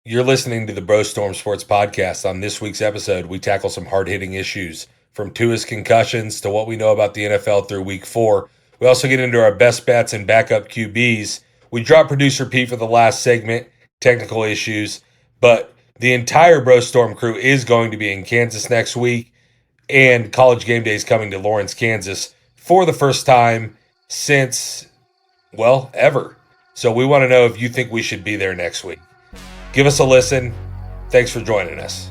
You're listening to the Bro Storm Sports Podcast. On this week's episode, we tackle some hard-hitting issues, from Tua's concussions to what we know about the NFL through Week 4. We also get into our best bets and backup QBs. We drop producer Pete for the last segment, technical issues, but the entire Bro Storm crew is going to be in Kansas next week, and College Game Day is coming to Lawrence, Kansas for the first time since, well, ever. So we want to know if you think we should be there next week. Give us a listen. Thanks for joining us.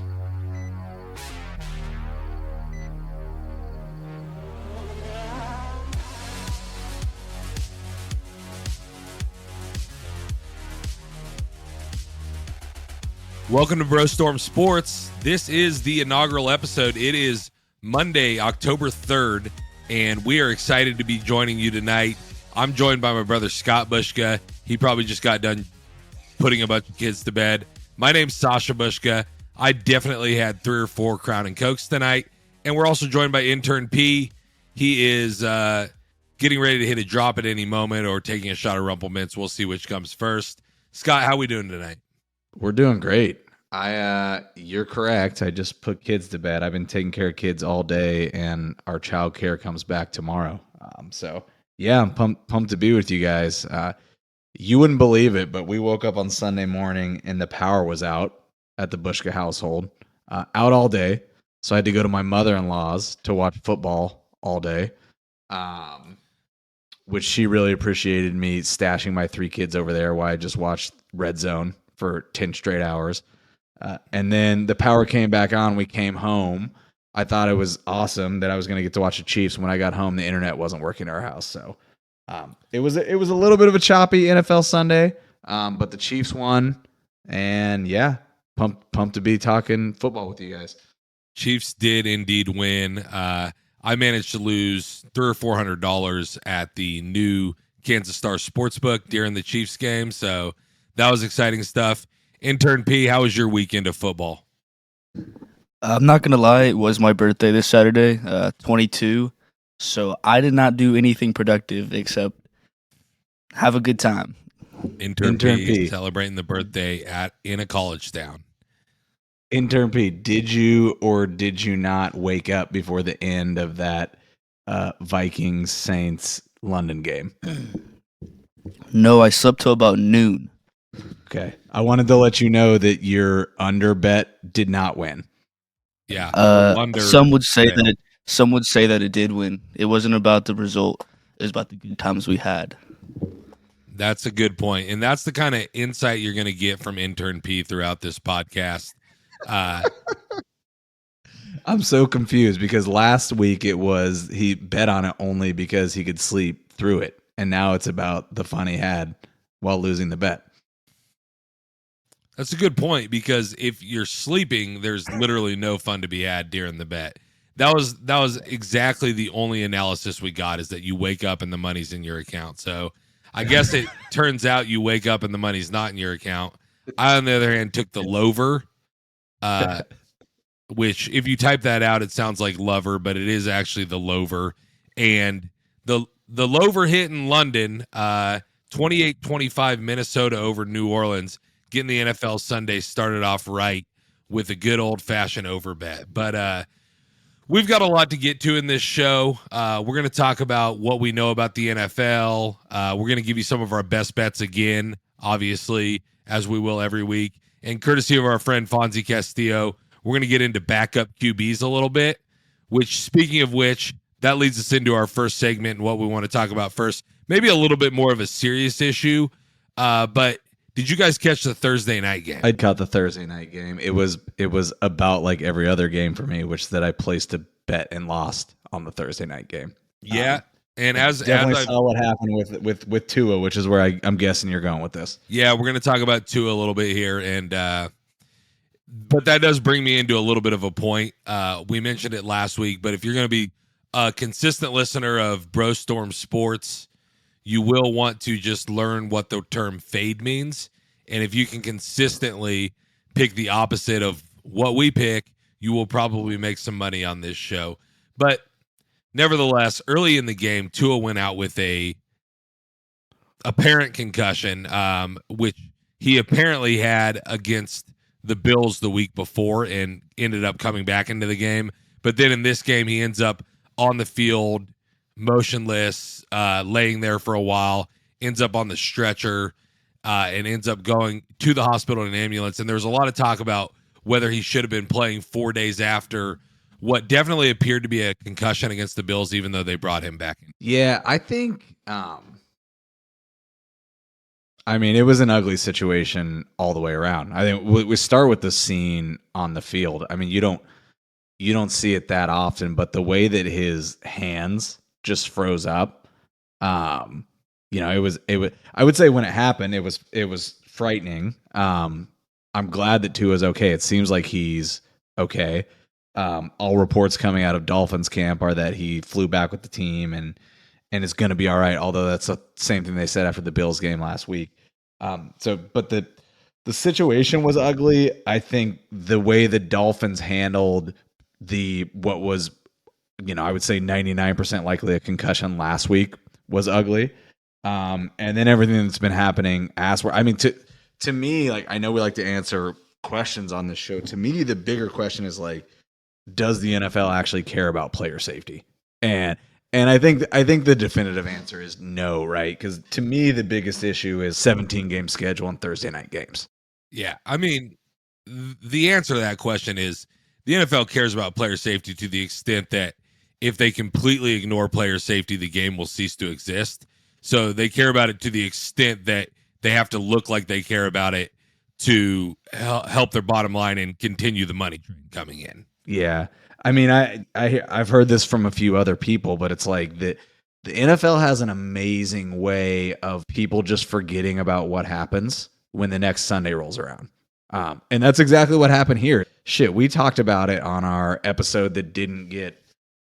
Welcome to Bro Storm Sports. This is the inaugural episode. It is Monday, October 3rd, and we are excited to be joining you tonight. I'm joined by my brother, Scott Bushka. He probably just got done putting a bunch of kids to bed. My name's Sasha Bushka. I definitely had 3 or 4 Crown and Cokes tonight. And we're also joined by intern P. He is getting ready to hit a drop at any moment or taking a shot of Rumple Mints. We'll see which comes first. Scott, how we doing tonight? We're doing great. You're correct. I just put kids to bed. I've been taking care of kids all day, and our child care comes back tomorrow. I'm pumped to be with you guys. You wouldn't believe it, but we woke up on Sunday morning and the power was out at the Bushka household, out all day. So I had to go to my mother-in-law's to watch football all day, which she really appreciated me stashing my 3 kids over there while I just watched Red Zone for 10 straight hours. And then the power came back on. We came home. I thought it was awesome that I was going to get to watch the Chiefs. When I got home, the internet wasn't working at our house. So it was a little bit of a choppy NFL Sunday, but the Chiefs won. And yeah, pumped to be talking football with you guys. Chiefs did indeed win. I managed to lose $300 or $400 at the new Kansas Star Sportsbook during the Chiefs game. So that was exciting stuff. Intern P, how was your weekend of football? I'm not going to lie. It was my birthday this Saturday, 22. So I did not do anything productive except have a good time. Intern P celebrating the birthday in a college town. Intern P, did you or did you not wake up before the end of that Vikings-Saints London game? No, I slept till about noon. Okay. I wanted to let you know that your under bet did not win. Yeah. Some would say that it did win. It wasn't about the result. It was about the good times we had. That's a good point. And that's the kind of insight you're going to get from Intern P throughout this podcast. I'm so confused because last week he bet on it only because he could sleep through it. And now it's about the fun he had while losing the bet. That's a good point, because if you're sleeping, there's literally no fun to be had during the bet. That was exactly the only analysis we got, is that you wake up and the money's in your account. So I guess it turns out you wake up and the money's not in your account. I, on the other hand, took the lover, which if you type that out, it sounds like lover, but it is actually the lover. And the lover hit in London, 28-25 Minnesota over New Orleans. Getting the NFL Sunday started off right with a good old-fashioned over bet. But we've got a lot to get to in this show. We're going to talk about what we know about the NFL. We're going to give you some of our best bets again, obviously, as we will every week. And courtesy of our friend Fonzie Castillo, we're going to get into backup QBs a little bit, which, speaking of which, that leads us into our first segment and what we want to talk about first. Maybe a little bit more of a serious issue, but did you guys catch the Thursday night game? I caught the Thursday night game. It was about like every other game for me, which that I placed a bet and lost on the Thursday night game. Yeah, and as saw what happened with Tua, which is where I'm guessing you're going with this. Yeah, we're going to talk about Tua a little bit here, and but that does bring me into a little bit of a point. We mentioned it last week, but if you're going to be a consistent listener of Bro Storm Sports, you will want to just learn what the term fade means. And if you can consistently pick the opposite of what we pick, you will probably make some money on this show. But nevertheless, early in the game, Tua went out with a apparent concussion, which he apparently had against the Bills the week before and ended up coming back into the game. But then in this game, he ends up on the field, motionless, laying there for a while, ends up on the stretcher, and ends up going to the hospital in an ambulance. And there was a lot of talk about whether he should have been playing 4 days after what definitely appeared to be a concussion against the Bills, even though they brought him back in. Yeah, I think I mean, it was an ugly situation all the way around. I think we start with the scene on the field. I mean, you don't see it that often, but the way that his hands just froze up, it was I would say when it happened, it was frightening. I'm glad that Tua's okay. It seems like he's okay. All reports coming out of Dolphins camp are that he flew back with the team and is going to be all right. Although that's the same thing they said after the Bills game last week. But the situation was ugly. I think the way the Dolphins handled what was, I would say 99% likely a concussion last week was ugly. And then everything that's been happening I mean, to me, like, I know we like to answer questions on this show. To me, the bigger question is like, does the NFL actually care about player safety? And I think the definitive answer is no, right? Because to me, the biggest issue is 17-game schedule and Thursday night games. Yeah, I mean, the answer to that question is the NFL cares about player safety to the extent that if they completely ignore player safety, the game will cease to exist. So they care about it to the extent that they have to look like they care about it to help their bottom line and continue the money train coming in. Yeah. I mean, I've heard this from a few other people, but it's like the NFL has an amazing way of people just forgetting about what happens when the next Sunday rolls around. And that's exactly what happened here. Shit, we talked about it on our episode that didn't get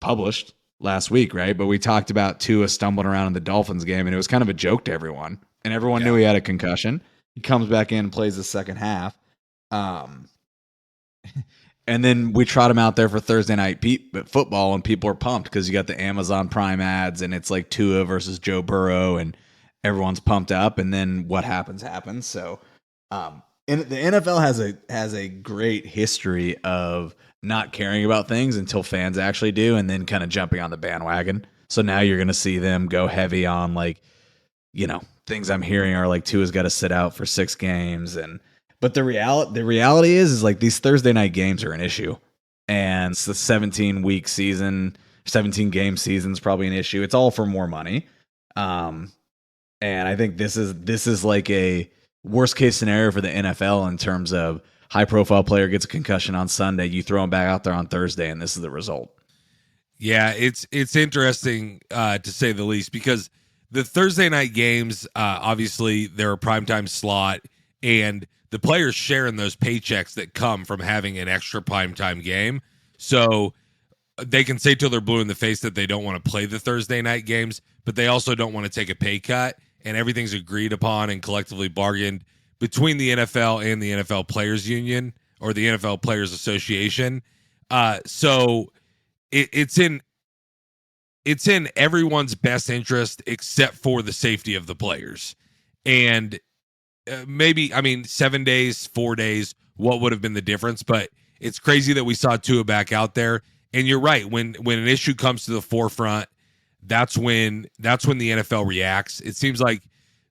published last week, right? But we talked about Tua stumbling around in the Dolphins game, and it was kind of a joke to everyone. And everyone knew he had a concussion. He comes back in and plays the second half. And then we trot him out there for Thursday night football, and people are pumped because you got the Amazon Prime ads, and it's like Tua versus Joe Burrow, and everyone's pumped up. And then what happens. So, and the NFL has a great history of not caring about things until fans actually do, and then kind of jumping on the bandwagon. So now you're going to see them go heavy on, like, things I'm hearing are like Tua's got to sit out for 6 games, but the reality is like these Thursday night games are an issue, and it's the 17-week season, 17-game season is probably an issue. It's all for more money, and I think this is like a worst case scenario for the NFL in terms of high profile player gets a concussion on Sunday, you throw him back out there on Thursday, and this is the result. Yeah, it's interesting to say the least, because the Thursday night games, obviously they're a primetime slot, and the players share in those paychecks that come from having an extra primetime game. So they can say till they're blue in the face that they don't want to play the Thursday night games, but they also don't want to take a pay cut, and everything's agreed upon and collectively bargained between the NFL and the NFL Players Union, or the NFL Players Association. So it's in everyone's best interest except for the safety of the players. And maybe, 7 days, 4 days, what would have been the difference? But it's crazy that we saw Tua back out there. And you're right, when an issue comes to the forefront, that's when the NFL reacts. It seems like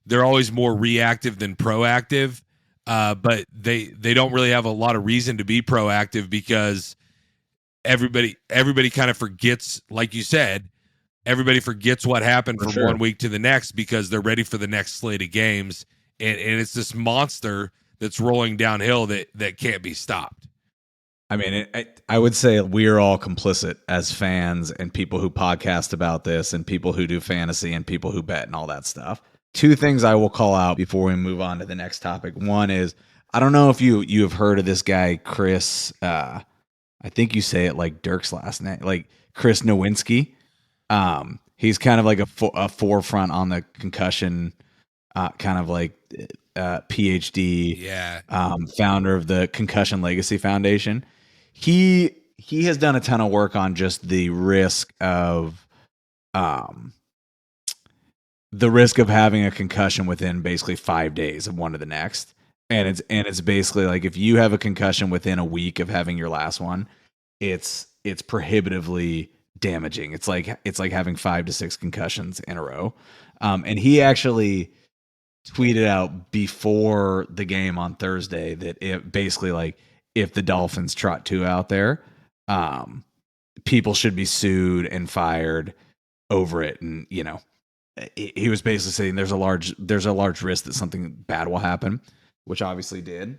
they're always more reactive than proactive, but they don't really have a lot of reason to be proactive, because everybody kind of forgets, like you said, everybody forgets what happened from 1 week to the next, because they're ready for the next slate of games. And it's this monster that's rolling downhill that can't be stopped. I mean, I would say we're all complicit as fans and people who podcast about this and people who do fantasy and people who bet and all that stuff. 2 things I will call out before we move on to the next topic. One is, I don't know if you have heard of this guy, Chris, I think you say it like Dirk's last name, like Chris Nowinski. He's kind of like a forefront on the concussion, kind of like PhD, founder of the Concussion Legacy Foundation. He has done a ton of work on just the risk of having a concussion within basically 5 days of one to the next. And it's basically like if you have a concussion within a week of having your last one, it's prohibitively damaging. It's like having 5 to 6 concussions in a row. And he actually tweeted out before the game on Thursday that it basically like if the Dolphins trot Tua out there, people should be sued and fired over it. And he was basically saying there's a large risk that something bad will happen, which obviously did.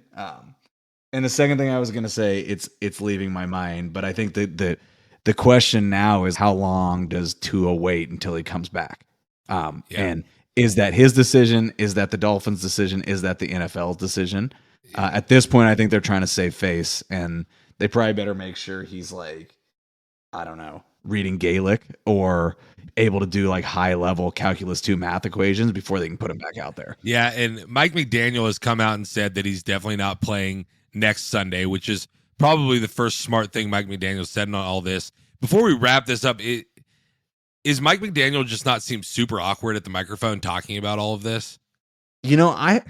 And the second thing I was going to say, it's leaving my mind, but I think that the question now is how long does Tua wait until he comes back? And is that his decision? Is that the Dolphins' decision? Is that the NFL's decision? At this point, I think they're trying to save face, and they probably better make sure he's like, I don't know, reading Gaelic or able to do like high level calculus 2 math equations before they can put him back out there. Yeah, and Mike McDaniel has come out and said that he's definitely not playing next Sunday, which is probably the first smart thing Mike McDaniel said on all this. Before we wrap this up, is Mike McDaniel just not seem super awkward at the microphone talking about all of this? I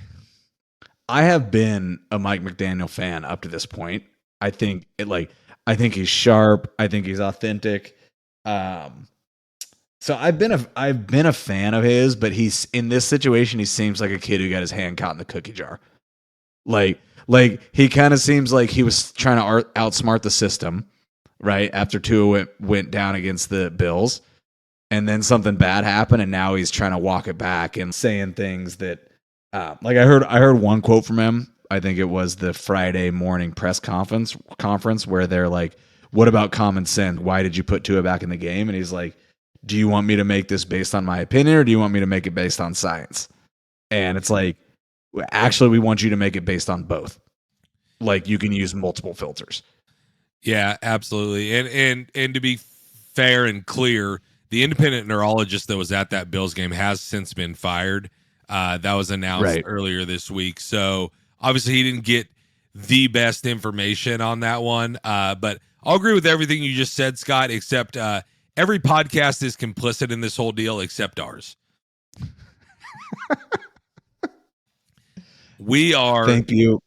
have been a Mike McDaniel fan up to this point. I think he's sharp. I think he's authentic. So I've been a fan of his, but he's in this situation. He seems like a kid who got his hand caught in the cookie jar. Like he kind of seems like he was trying to outsmart the system, right? After Tua went down against the Bills, and then something bad happened, and now he's trying to walk it back and saying things that, like I heard one quote from him. I think it was the Friday morning press conference where they're like, "What about common sense? Why did you put Tua back in the game?" And he's like, "Do you want me to make this based on my opinion, or do you want me to make it based on science?" And it's like, actually, we want you to make it based on both. Like you can use multiple filters. Yeah, absolutely. And to be fair and clear, the independent neurologist that was at that Bills game has since been fired. That was announced earlier this week. So obviously he didn't get the best information on that one. But I'll agree with everything you just said, Scott, except every podcast is complicit in this whole deal except ours. We are. Thank you.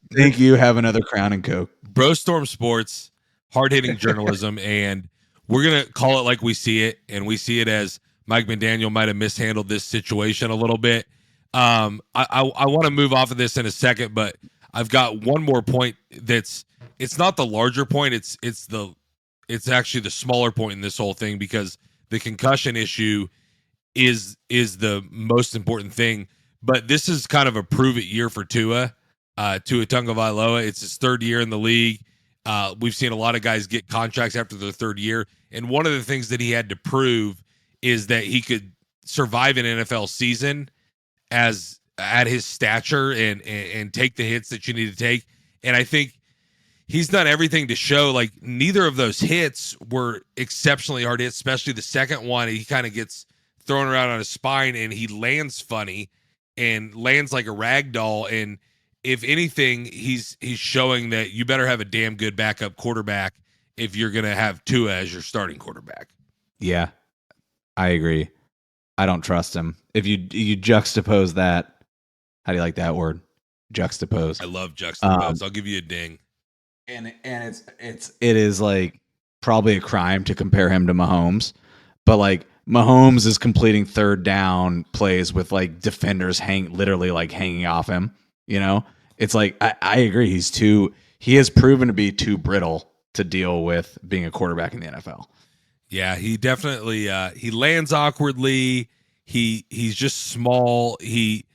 Have another Crown and Coke. Bro Storm Sports, hard-hitting journalism, and we're going to call it like we see it, and we see it as Mike McDaniel might have mishandled this situation a little bit. I want to move off of this in a second, but I've got one more point it's not the larger point, it's actually the smaller point in this whole thing, because the concussion issue is the most important thing. But this is kind of a prove it year for Tua Tagovailoa. It's his third year in the league. We've seen a lot of guys get contracts after their third year. And one of the things that he had to prove is that he could survive an NFL season as at his stature and take the hits that you need to take. And I think he's done everything to show, like, neither of those hits were exceptionally hard hits, especially the second one. He kind of gets thrown around on his spine and he lands funny and lands like a rag doll. And if anything, he's showing that you better have a damn good backup quarterback if you're going to have Tua as your starting quarterback. Yeah, I agree. I don't trust him. If you juxtapose that, how do you like that word? Juxtapose. I love juxtapose. I'll give you a ding. And it is like probably a crime to compare him to Mahomes, but like Mahomes is completing third down plays with like defenders literally like hanging off him. You know, it's like I agree. He has proven to be too brittle to deal with being a quarterback in the NFL. Yeah, he definitely he lands awkwardly. He's just small. He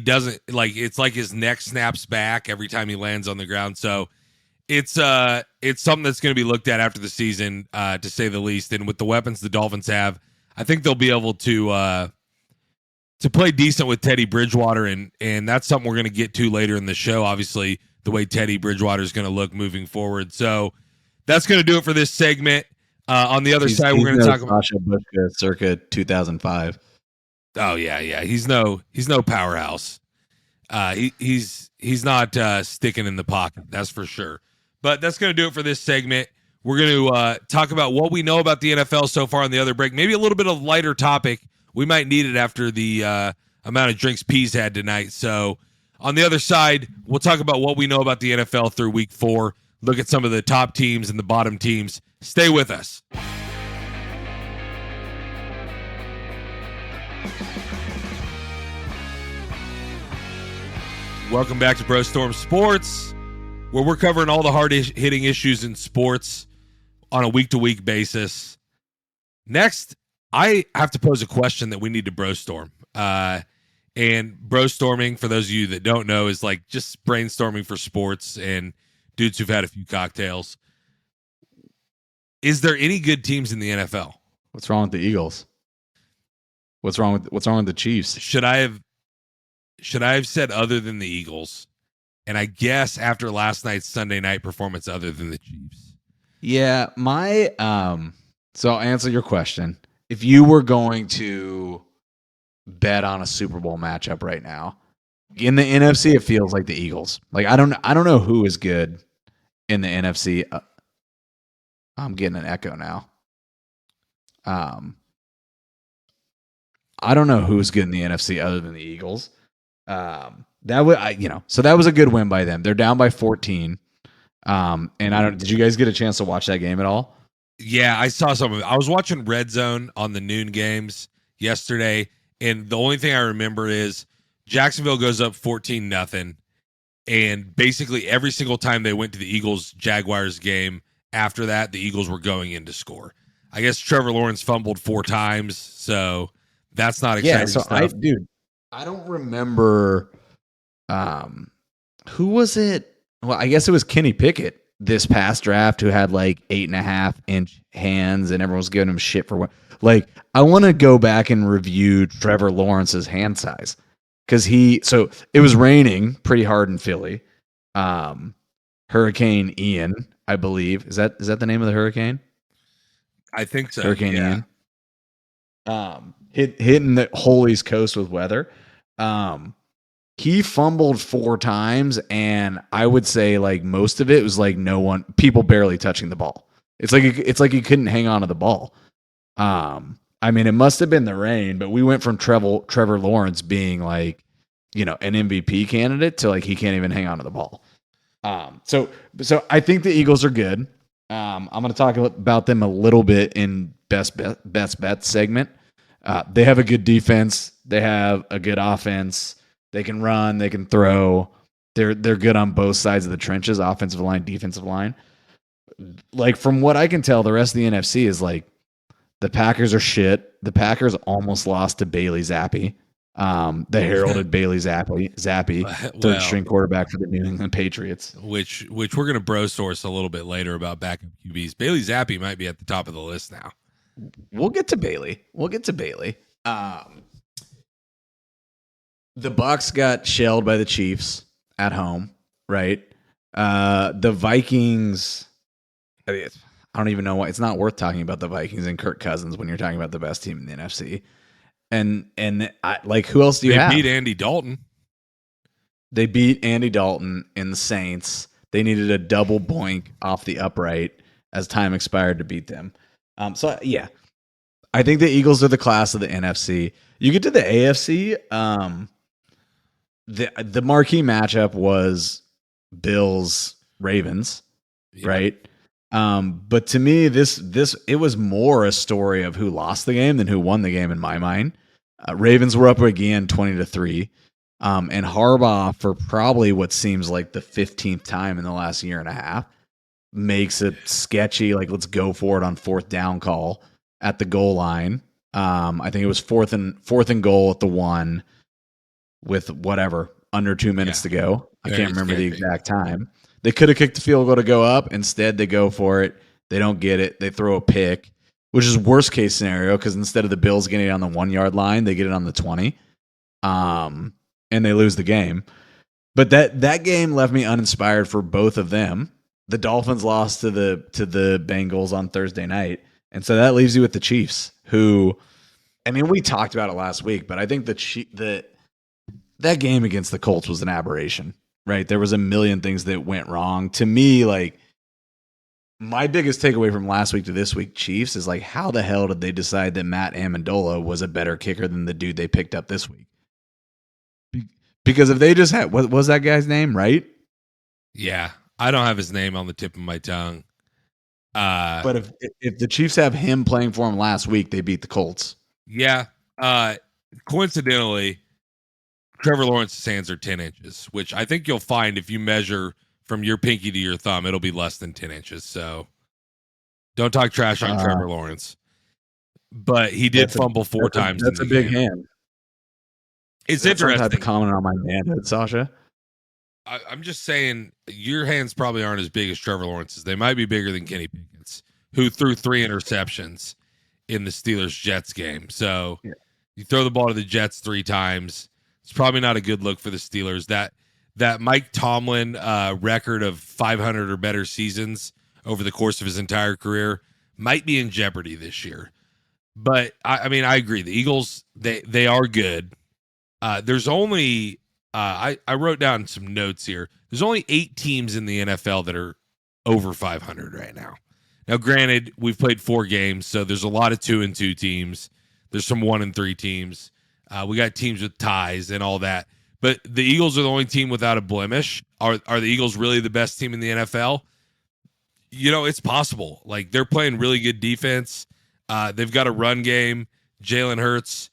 doesn't, like, it's like his neck snaps back every time he lands on the ground. So it's something that's going to be looked at after the season, to say the least. And with the weapons the Dolphins have, I think they'll be able to play decent with Teddy Bridgewater, and that's something we're going to get to later in the show. Obviously, the way Teddy Bridgewater is going to look moving forward. So that's going to do it for this segment. On the other side, we're going to talk about Sasha Bushka circa 2005. Oh yeah. He's no powerhouse. He's not sticking in the pocket. That's for sure. But that's going to do it for this segment. We're going to talk about what we know about the NFL so far on the other break. Maybe a little bit of lighter topic. We might need it after the amount of drinks Peas had tonight. So On the other side, we'll talk about what we know about the NFL through week 4, look at some of the top teams and the bottom teams. Stay with us. Welcome back to Bro Storm Sports, where we're covering all the hard-hitting issues in sports on a week-to-week basis. Next, I have to pose a question that we need to Bro Storm. And bro storming, for those of you that don't know, is like just brainstorming for sports and dudes who've had a few cocktails. Is there any good teams in the NFL? What's wrong with the Eagles? What's wrong with the Chiefs? Should I have said other than the Eagles? And I guess after last night's Sunday night performance, other than the Chiefs. Yeah, so I'll answer your question. If you were going to bet on a Super Bowl matchup right now, in the NFC, it feels like the Eagles. Like I don't know who is good in the NFC. I'm getting an echo now. I don't know who's good in the NFC other than the Eagles. So that was a good win by them. They're down by 14. Did you guys get a chance to watch that game at all? Yeah, I saw some of it. I was watching Red Zone on the noon games yesterday, and the only thing I remember is Jacksonville goes up 14-0, and basically every single time they went to the Eagles-Jaguars game after that, the Eagles were going in to score. I guess Trevor Lawrence fumbled 4 times, so that's not exciting stuff. I don't remember who was it? Well, I guess it was Kenny Pickett this past draft who had like 8.5-inch hands and everyone was giving him shit for what. Like, I want to go back and review Trevor Lawrence's hand size because it was raining pretty hard in Philly. Hurricane Ian, I believe. Is that the name of the hurricane? I think so. Hurricane Ian. Hitting the whole East Coast with weather. He fumbled 4 times, and I would say like most of it was like people barely touching the ball. It's like he couldn't hang on to the ball. I mean, it must have been the rain, but we went from Trevor Lawrence being like, an MVP candidate to like he can't even hang on to the ball. So I think the Eagles are good. I'm going to talk about them a little bit in best bet segment. They have a good defense. They have a good offense. They can run. They can throw. They're good on both sides of the trenches, offensive line, defensive line. Like from what I can tell, the rest of the NFC is like the Packers are shit. The Packers almost lost to Bailey Zappi, the heralded Bailey Zappi, third string quarterback for the New England Patriots. Which we're going to bro source a little bit later about backup QBs. Bailey Zappi might be at the top of the list now. We'll get to Bailey. The Bucs got shelled by the Chiefs at home, right? The Vikings, I don't even know why. It's not worth talking about the Vikings and Kirk Cousins when you're talking about the best team in the NFC. And who else do you have? They beat Andy Dalton. They beat Andy Dalton and the Saints. They needed a double boink off the upright as time expired to beat them. I think the Eagles are the class of the NFC. You get to the AFC, the marquee matchup was Bills Ravens, right? But to me, this it was more a story of who lost the game than who won the game in my mind. Ravens were up again 20-3, and Harbaugh, for probably what seems like the 15th time in the last year and a half, makes it sketchy. Like, let's go for it on 4th down call at the goal line. I think it was fourth and goal at the 1 with whatever under 2 minutes to go. I can't remember the exact time. They could have kicked the field goal to go up. Instead, they go for it. They don't get it. They throw a pick, which is worst case scenario because instead of the Bills getting it on the 1 yard line, they get it on the 20, and they lose the game. But that game left me uninspired for both of them. The Dolphins lost to the Bengals on Thursday night, and so that leaves you with the Chiefs, who, I mean, we talked about it last week, but I think that game against the Colts was an aberration, right? There was a million things that went wrong. To me, like, my biggest takeaway from last week to this week, Chiefs, is like, how the hell did they decide that Matt Amendola was a better kicker than the dude they picked up this week? Because if they just had, what was that guy's name, right? Yeah, I don't have his name on the tip of my tongue. But if the Chiefs have him playing for him last week, they beat the Colts. Yeah. Coincidentally, Trevor Lawrence's hands are 10 inches, which I think you'll find if you measure from your pinky to your thumb, it'll be less than 10 inches. So don't talk trash on Trevor Lawrence. But he did fumble four times. That's a big hand. It's Some interesting. type of comment on my manhood, Sasha. I'm just saying your hands probably aren't as big as Trevor Lawrence's. They might be bigger than Kenny Pickett's, who threw 3 interceptions in the Steelers-Jets game. So you throw the ball to the Jets 3 times. It's probably not a good look for the Steelers. That Mike Tomlin record of 500 or better seasons over the course of his entire career might be in jeopardy this year. But I mean, I agree. The Eagles, they are good. There's only I wrote down some notes here. There's only 8 teams in the NFL that are over 500 right now. Now, granted, we've played 4 games, so there's a lot of 2-2 teams. There's some 1-3 teams. We got teams with ties and all that. But the Eagles are the only team without a blemish. Are the Eagles really the best team in the NFL? You know, it's possible. Like, they're playing really good defense. They've got a run game. Jalen Hurts.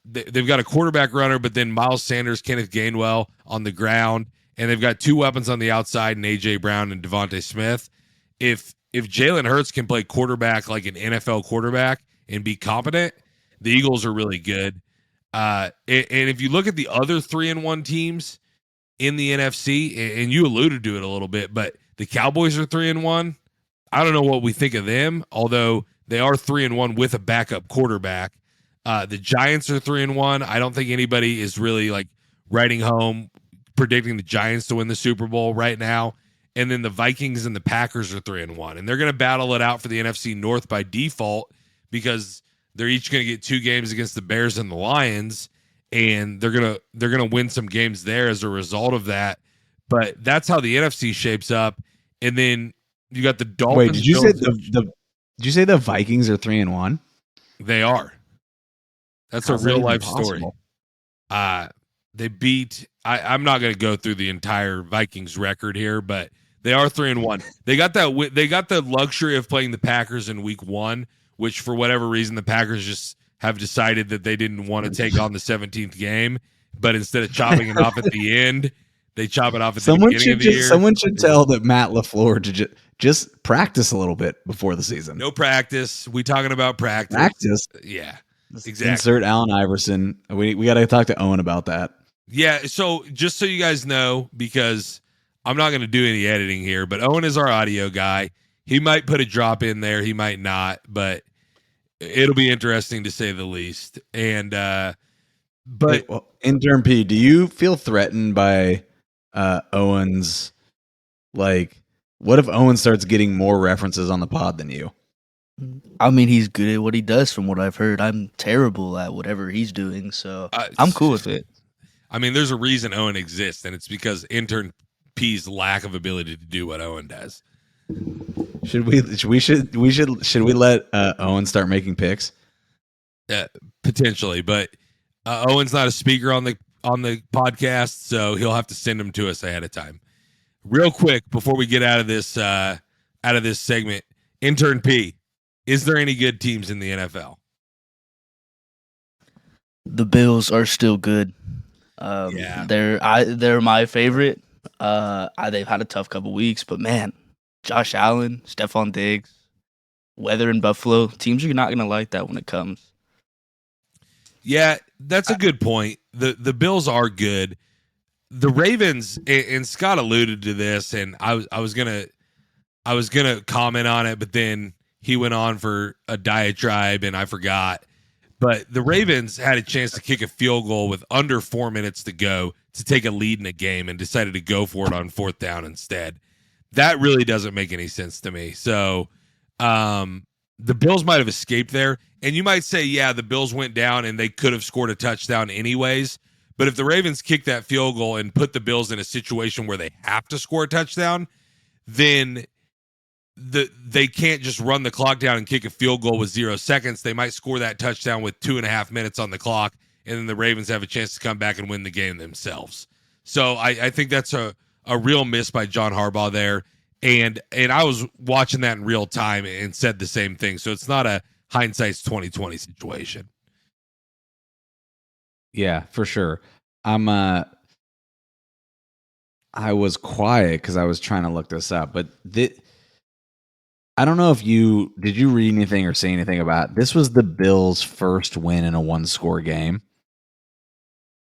They've got a quarterback runner, but then Miles Sanders, Kenneth Gainwell on the ground, and they've got 2 weapons on the outside, and A.J. Brown and Devontae Smith. If Jalen Hurts can play quarterback like an NFL quarterback and be competent, the Eagles are really good. And if you look at the other 3-1 teams in the NFC, and you alluded to it a little bit, but the Cowboys are 3-1. I don't know what we think of them, although they are 3-1 with a backup quarterback. The Giants are 3-1. I don't think anybody is really like writing home predicting the Giants to win the Super Bowl right now. And then the Vikings and the Packers are 3-1, and they're going to battle it out for the NFC North by default because they're each going to get 2 games against the Bears and the Lions, and they're gonna win some games there as a result of that. But that's how the NFC shapes up. And then you got the Dolphins. Wait, did you say the Vikings are 3-1? They are. That's How's a real that life even story. possible? They beat. I'm not going to go through the entire Vikings record here, but they are 3-1. They got that. They got the luxury of playing the Packers in Week 1, which for whatever reason the Packers just have decided that they didn't want to take on the 17th game, but instead of chopping it off at the end, they chop it off at the beginning of the year. Someone should tell that Matt LaFleur to just practice a little bit before the season. No practice. We talking about practice. Practice. Yeah. Exactly. Insert Allen Iverson. We got to talk to Owen about that. Yeah, so just so you guys know, because I'm not going to do any editing here, but Owen is our audio guy. He might put a drop in there, he might not, but it'll be interesting to say the least. And but intern P, do you feel threatened by Owen's, like, what if Owen starts getting more references on the pod than you? I mean, he's good at what he does from what I've heard. I'm terrible at whatever he's doing, so I'm cool with it. I mean, there's a reason Owen exists, and it's because intern P's lack of ability to do what Owen does. Should we let Owen start making picks? Potentially, but Owen's not a speaker on the podcast, so he'll have to send them to us ahead of time. Real quick before we get out of this segment, intern P, is there any good teams in the NFL? The Bills are still good. They're my favorite. They've had a tough couple weeks, but man, Josh Allen, Stephon Diggs, weather in Buffalo, teams are not gonna like that when it comes. Yeah, that's a good point. The Bills are good. The Ravens, and Scott alluded to this, and I was gonna comment on it, but then he went on for a diatribe and I forgot. But the Ravens had a chance to kick a field goal with under 4 minutes to go to take a lead in a game and decided to go for it on 4th down instead. That really doesn't make any sense to me. So the Bills might have escaped there. And you might say, yeah, the Bills went down and they could have scored a touchdown anyways. But if the Ravens kick that field goal and put the Bills in a situation where they have to score a touchdown, then they can't just run the clock down and kick a field goal with 0 seconds. They might score that touchdown with 2.5 minutes on the clock, and then the Ravens have a chance to come back and win the game themselves. So I think that's a real miss by John Harbaugh there. And I was watching that in real time and said the same thing. So it's not a hindsight's 2020 situation. Yeah, for sure. I was quiet because I was trying to look this up, but I don't know if did you read anything or say anything about this was the Bills' first win in a 1-score game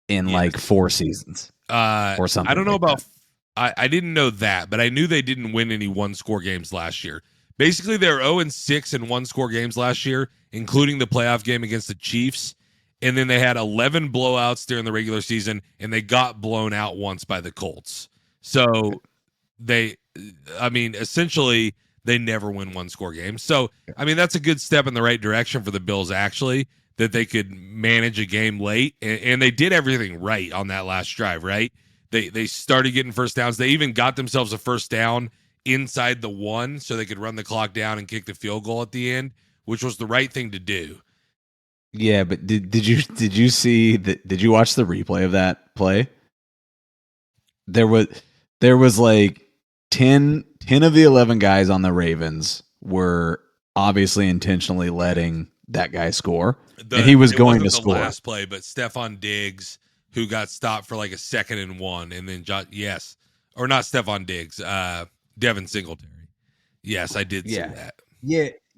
in like 4 seasons or something. I don't know like about. that. I didn't know that, but I knew they didn't win any 1-score games last year. Basically, they were 0-6 in 1-score games last year, including the playoff game against the Chiefs. And then they had 11 blowouts during the regular season, and they got blown out once by the Colts. So essentially, they never win 1-score games. So, that's a good step in the right direction for the Bills, actually, that they could manage a game late. And they did everything right on that last drive, right? They started getting first downs. They even got themselves a first down inside the 1 so they could run the clock down and kick the field goal at the end, which was the right thing to do. Yeah, but did you see did you watch the replay of that play? There was like 10 of the 11 guys on the Ravens were obviously intentionally letting that guy score. And he was going to score. The last play, but Stephon Diggs, who got stopped for like a 2nd and 1, and then or not Stephon Diggs, Devin Singletary. Yes, I did see that.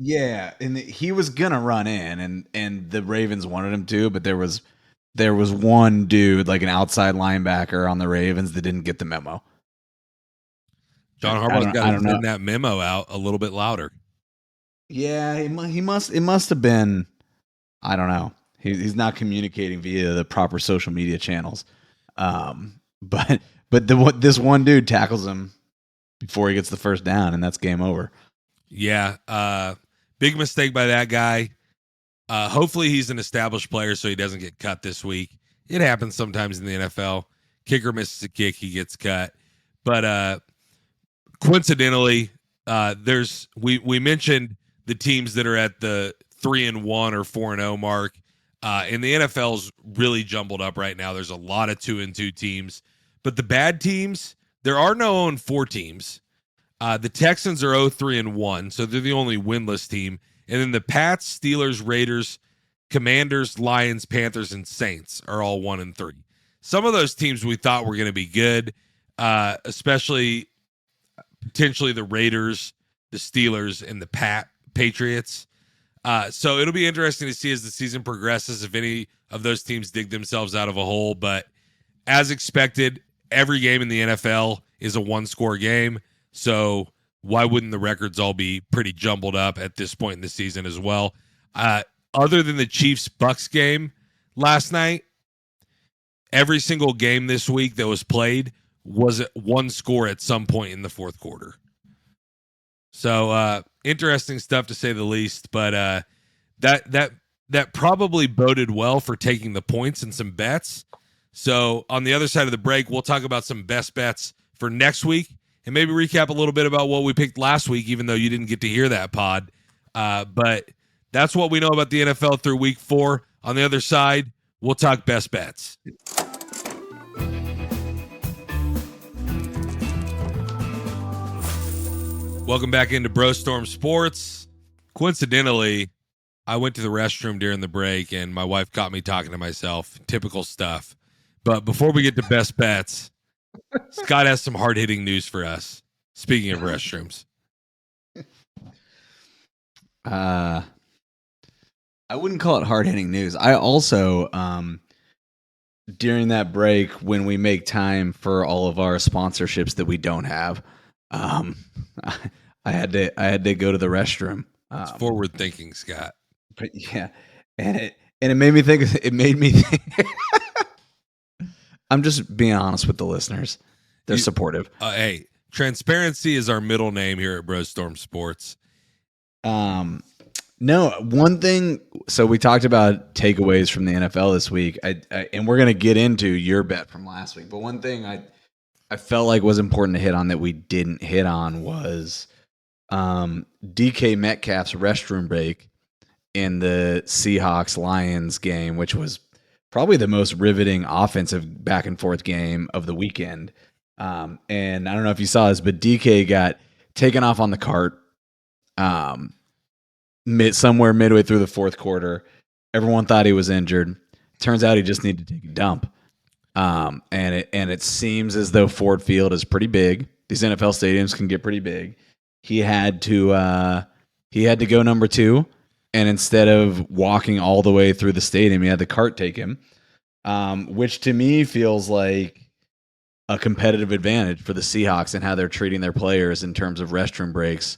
Yeah, and he was gonna run in, and the Ravens wanted him to, but there was one dude, like an outside linebacker on the Ravens, that didn't get the memo. John Harbaugh's got to send that memo out a little bit louder. Yeah, he must. It must have been. I don't know. He's not communicating via the proper social media channels. But this one dude tackles him before he gets the first down, and that's game over. Yeah, big mistake by that guy. Hopefully he's an established player so he doesn't get cut this week. It happens sometimes in the NFL. Kicker misses a kick, he gets cut. But coincidentally, we mentioned the teams that are at the 3-1 or 4-0 mark. And the NFL's really jumbled up right now. There's a lot of 2-2 teams. But the bad teams, there are no 0-4 teams. The Texans are 0-3-1, so they're the only winless team. And then the Pats, Steelers, Raiders, Commanders, Lions, Panthers, and Saints are all 1-3. Some of those teams we thought were going to be good, especially potentially the Raiders, the Steelers, and the Patriots. So it'll be interesting to see as the season progresses if any of those teams dig themselves out of a hole. But as expected, every game in the NFL is a 1-score game. So why wouldn't the records all be pretty jumbled up at this point in the season as well? Other than the Chiefs-Bucks game last night, every single game this week that was played was 1 score at some point in the fourth quarter. So interesting stuff to say the least, but that probably boded well for taking the points and some bets. So on the other side of the break, we'll talk about some best bets for next week and maybe recap a little bit about what we picked last week, even though you didn't get to hear that pod. But that's what we know about the NFL through week 4. On the other side, we'll talk best bets. Welcome back into Bro Storm Sports. Coincidentally, I went to the restroom during the break and my wife caught me talking to myself. Typical stuff. But before we get to best bets, Scott has some hard-hitting news for us. Speaking of restrooms. I wouldn't call it hard-hitting news. I also, during that break, when we make time for all of our sponsorships that we don't have, I had to go to the restroom. It's forward thinking, Scott. But yeah, and it made me think. It made me think. I'm just being honest with the listeners. They're supportive. Hey, transparency is our middle name here at Bro Storm Sports. No, one thing. So we talked about takeaways from the NFL this week, and we're gonna get into your bet from last week. But one thing I felt like was important to hit on that we didn't hit on was DK Metcalf's restroom break in the Seahawks-Lions game, which was probably the most riveting offensive back and forth game of the weekend. And I don't know if you saw this, but DK got taken off on the cart somewhere midway through the fourth quarter. Everyone thought he was injured. Turns out he just needed to take a dump. And it seems as though Ford Field is pretty big. These NFL stadiums can get pretty big. He had to go number 2, and instead of walking all the way through the stadium, he had the cart take him, which to me feels like a competitive advantage for the Seahawks and how they're treating their players in terms of restroom breaks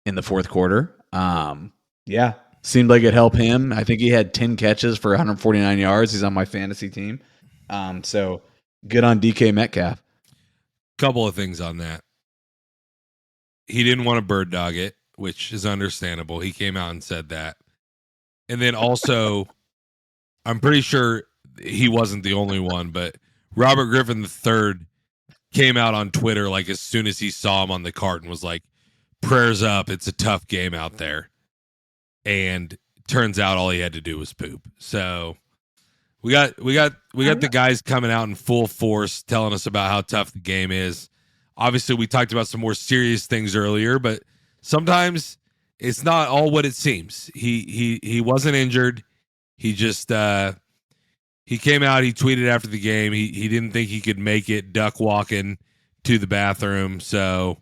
in the fourth quarter. Yeah, seemed like it helped him. I think he had 10 catches for 149 yards. He's on my fantasy team. So good on DK Metcalf. Couple of things on that. He didn't want to bird dog it, which is understandable. He came out and said that. And then also, I'm pretty sure he wasn't the only one, but Robert Griffin III came out on Twitter like as soon as he saw him on the cart and was like, prayers up, it's a tough game out there. And turns out all he had to do was poop. So we got the guys coming out in full force telling us about how tough the game is. Obviously, we talked about some more serious things earlier, but sometimes it's not all what it seems. He wasn't injured. He just he came out, he tweeted after the game. He didn't think he could make it duck walking to the bathroom. So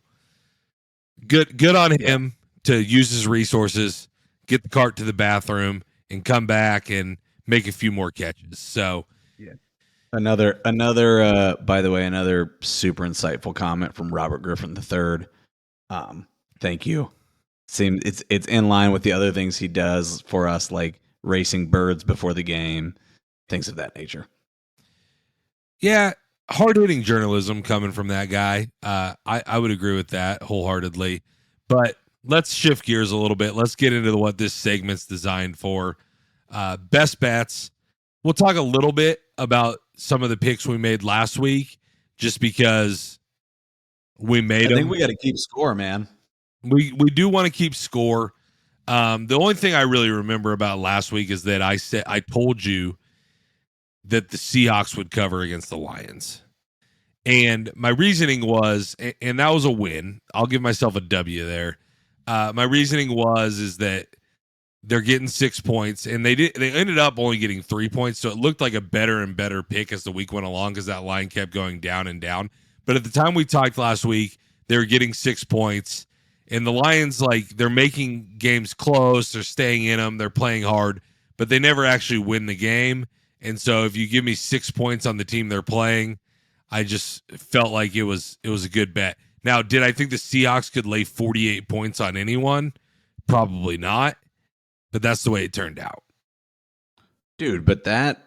good on him to use his resources, get the cart to the bathroom, and come back and make a few more catches. So yeah. Another by the way, another super insightful comment from Robert Griffin III. Thank you. Seems it's in line with the other things he does for us, like racing birds before the game, things of that nature. Yeah, hard-hitting journalism coming from that guy. I would agree with that wholeheartedly. But let's shift gears a little bit. Let's get into what this segment's designed for. Best bets. We'll talk a little bit about some of the picks we made last week, just because we made them. I think we got to keep score, man. We do want to keep score. The only thing I really remember about last week is that I told you that the Seahawks would cover against the Lions. And my reasoning was, and that was a win. I'll give myself a W there. My reasoning is that they're getting 6 points, and they ended up only getting 3 points. So it looked like a better and better pick as the week went along, because that line kept going down and down. But at the time we talked last week, they were getting 6 points, and the Lions, like, they're making games close. They're staying in them. They're playing hard, but they never actually win the game. And so if you give me 6 points on the team they're playing, I just felt like it was a good bet. Now, did I think the Seahawks could lay 48 points on anyone? Probably not, but that's the way it turned out. Dude, but that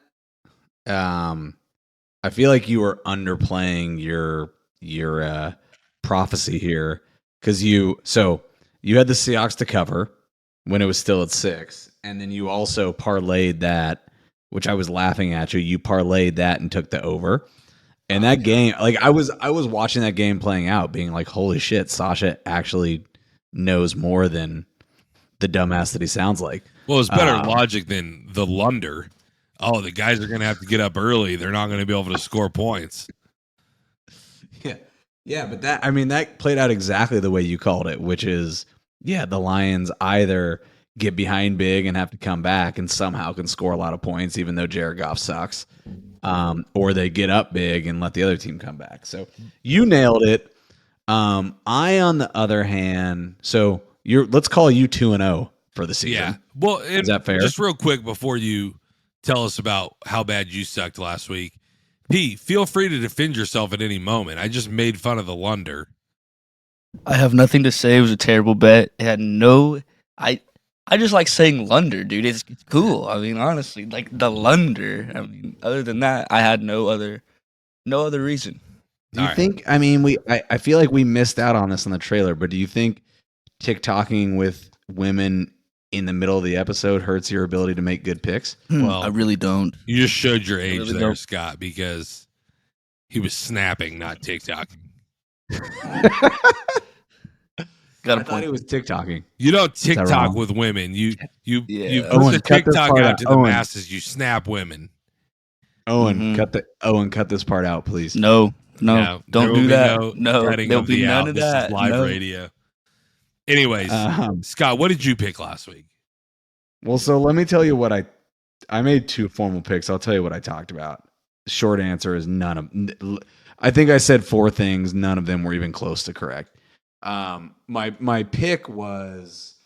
I feel like you were underplaying your prophecy here, because you had the Seahawks to cover when it was still at 6, and then you also parlayed that, which I was laughing at you. You parlayed that and took the over. And that game, like I was watching that game playing out, being like, holy shit, Sasha actually knows more than the dumbass that he sounds like. Well, it's better logic than the Lunder. Oh, the guys are going to have to get up early. They're not going to be able to score points. Yeah, but that played out exactly the way you called it, which is, the Lions either get behind big and have to come back and somehow can score a lot of points, even though Jared Goff sucks, or they get up big and let the other team come back. So you nailed it. I, on the other hand, let's call you 2-0 for the season. Yeah. Well, is that fair? Just real quick before you tell us about how bad you sucked last week, P, feel free to defend yourself at any moment. I just made fun of the Lunder. I have nothing to say. It was a terrible bet. It had no. I just like saying Lunder, dude. It's cool. I mean, honestly, like the Lunder. I mean, other than that, I had no other reason. Do you think? I mean, I feel like we missed out on this in the trailer, but do you think TikToking with women in the middle of the episode hurts your ability to make good picks? Well, I really don't. You just showed your age really there, don't. Scott, because he was snapping, not TikToking. Got a I thought point. he was TikToking. You don't that TikTok wrong? with women. You Yeah. put Owen, the cut this TikTok part out out. to the Owen. masses. You snap women. Owen, cut this part out, please. No, there don't will do be that. no No, cutting there'll of be the none out. of This that. is live No. radio. Anyways, Um, Scott, what did you pick last week? Well, so let me tell you what I made 2 formal picks. I'll tell you what I talked about. Short answer is none of. I think I said 4 things. None of them were even close to correct. My pick was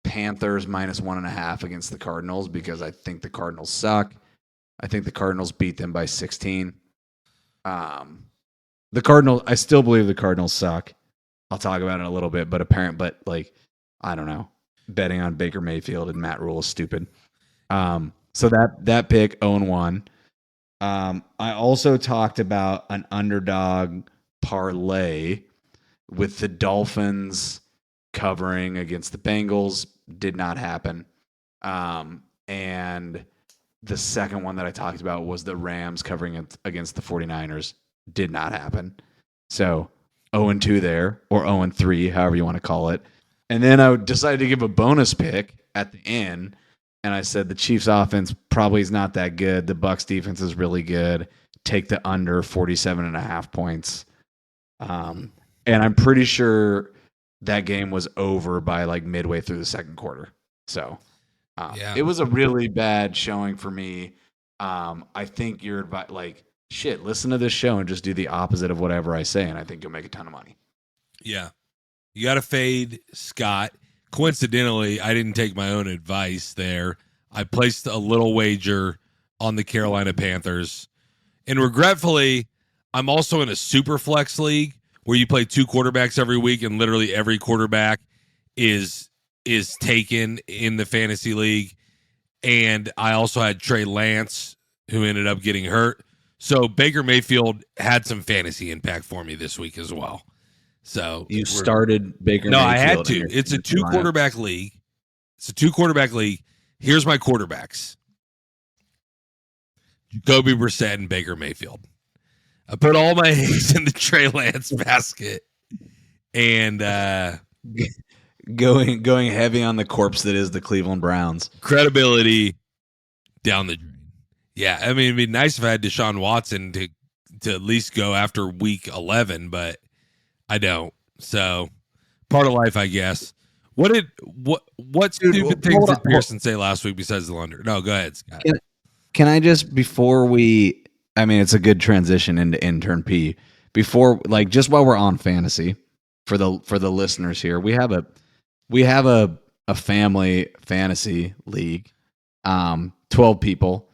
Panthers -1.5 against the Cardinals because I think the Cardinals suck. I think the Cardinals beat them by 16. The Cardinals. I still believe the Cardinals suck. I'll talk about it in a little bit, but I don't know. Betting on Baker Mayfield and Matt Rule is stupid. So that pick 0-1. I also talked about an underdog parlay with the Dolphins covering against the Bengals. Did not happen. And the second one that I talked about was the Rams covering against the 49ers. Did not happen. So 0-2 there, or 0-3, however you want to call it. And then I decided to give a bonus pick at the end, and I said the Chiefs offense probably is not that good. The Bucs defense is really good. Take the under 47.5 points. And I'm pretty sure that game was over by like midway through the second quarter. So it was a really bad showing for me. I think you're like, shit, listen to this show and just do the opposite of whatever I say, and I think you'll make a ton of money. Yeah. You got to fade Scott. Coincidentally, I didn't take my own advice there. I placed a little wager on the Carolina Panthers. And regretfully, I'm also in a super flex league where you play 2 quarterbacks every week, and literally every quarterback is taken in the fantasy league. And I also had Trey Lance, who ended up getting hurt. So Baker Mayfield had some fantasy impact for me this week as well. So you started Baker No, Mayfield. I had to. It's a 2 quarterback league. Here's my quarterbacks: Jacoby Brissett and Baker Mayfield. I put all my eggs in the Trey Lance basket, and going heavy on the corpse that is the Cleveland Browns. Credibility down the drain. Yeah, I mean, it'd be nice if I had Deshaun Watson to at least go after week 11, but I don't. So part of life, I guess. What stupid things did Pearson say last week besides the Lunder? No, go ahead, Scott. Can I just, before we, I mean, it's a good transition into intern P. Before, like, just while we're on fantasy, for the listeners here, we have a family fantasy league, 12 people.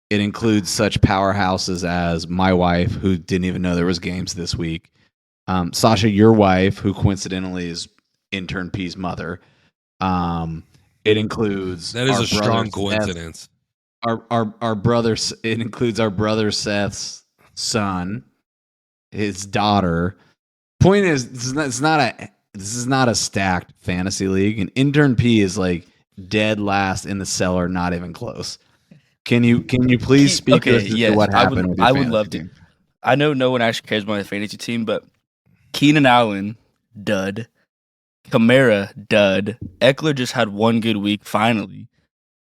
It includes such powerhouses as my wife, who didn't even know there was games this week. Sasha, your wife, who coincidentally is intern P's mother. It includes that is a strong coincidence. Our brother. It includes our brother Seth's son, his daughter. Point is, this is not a stacked fantasy league, and intern P is like dead last in the cellar, not even close. Can you please speak to what happened with your fantasy love team? to. I know no one actually cares about my fantasy team, but Keenan Allen, dud. Kamara, dud. Eckler just had one good week, finally.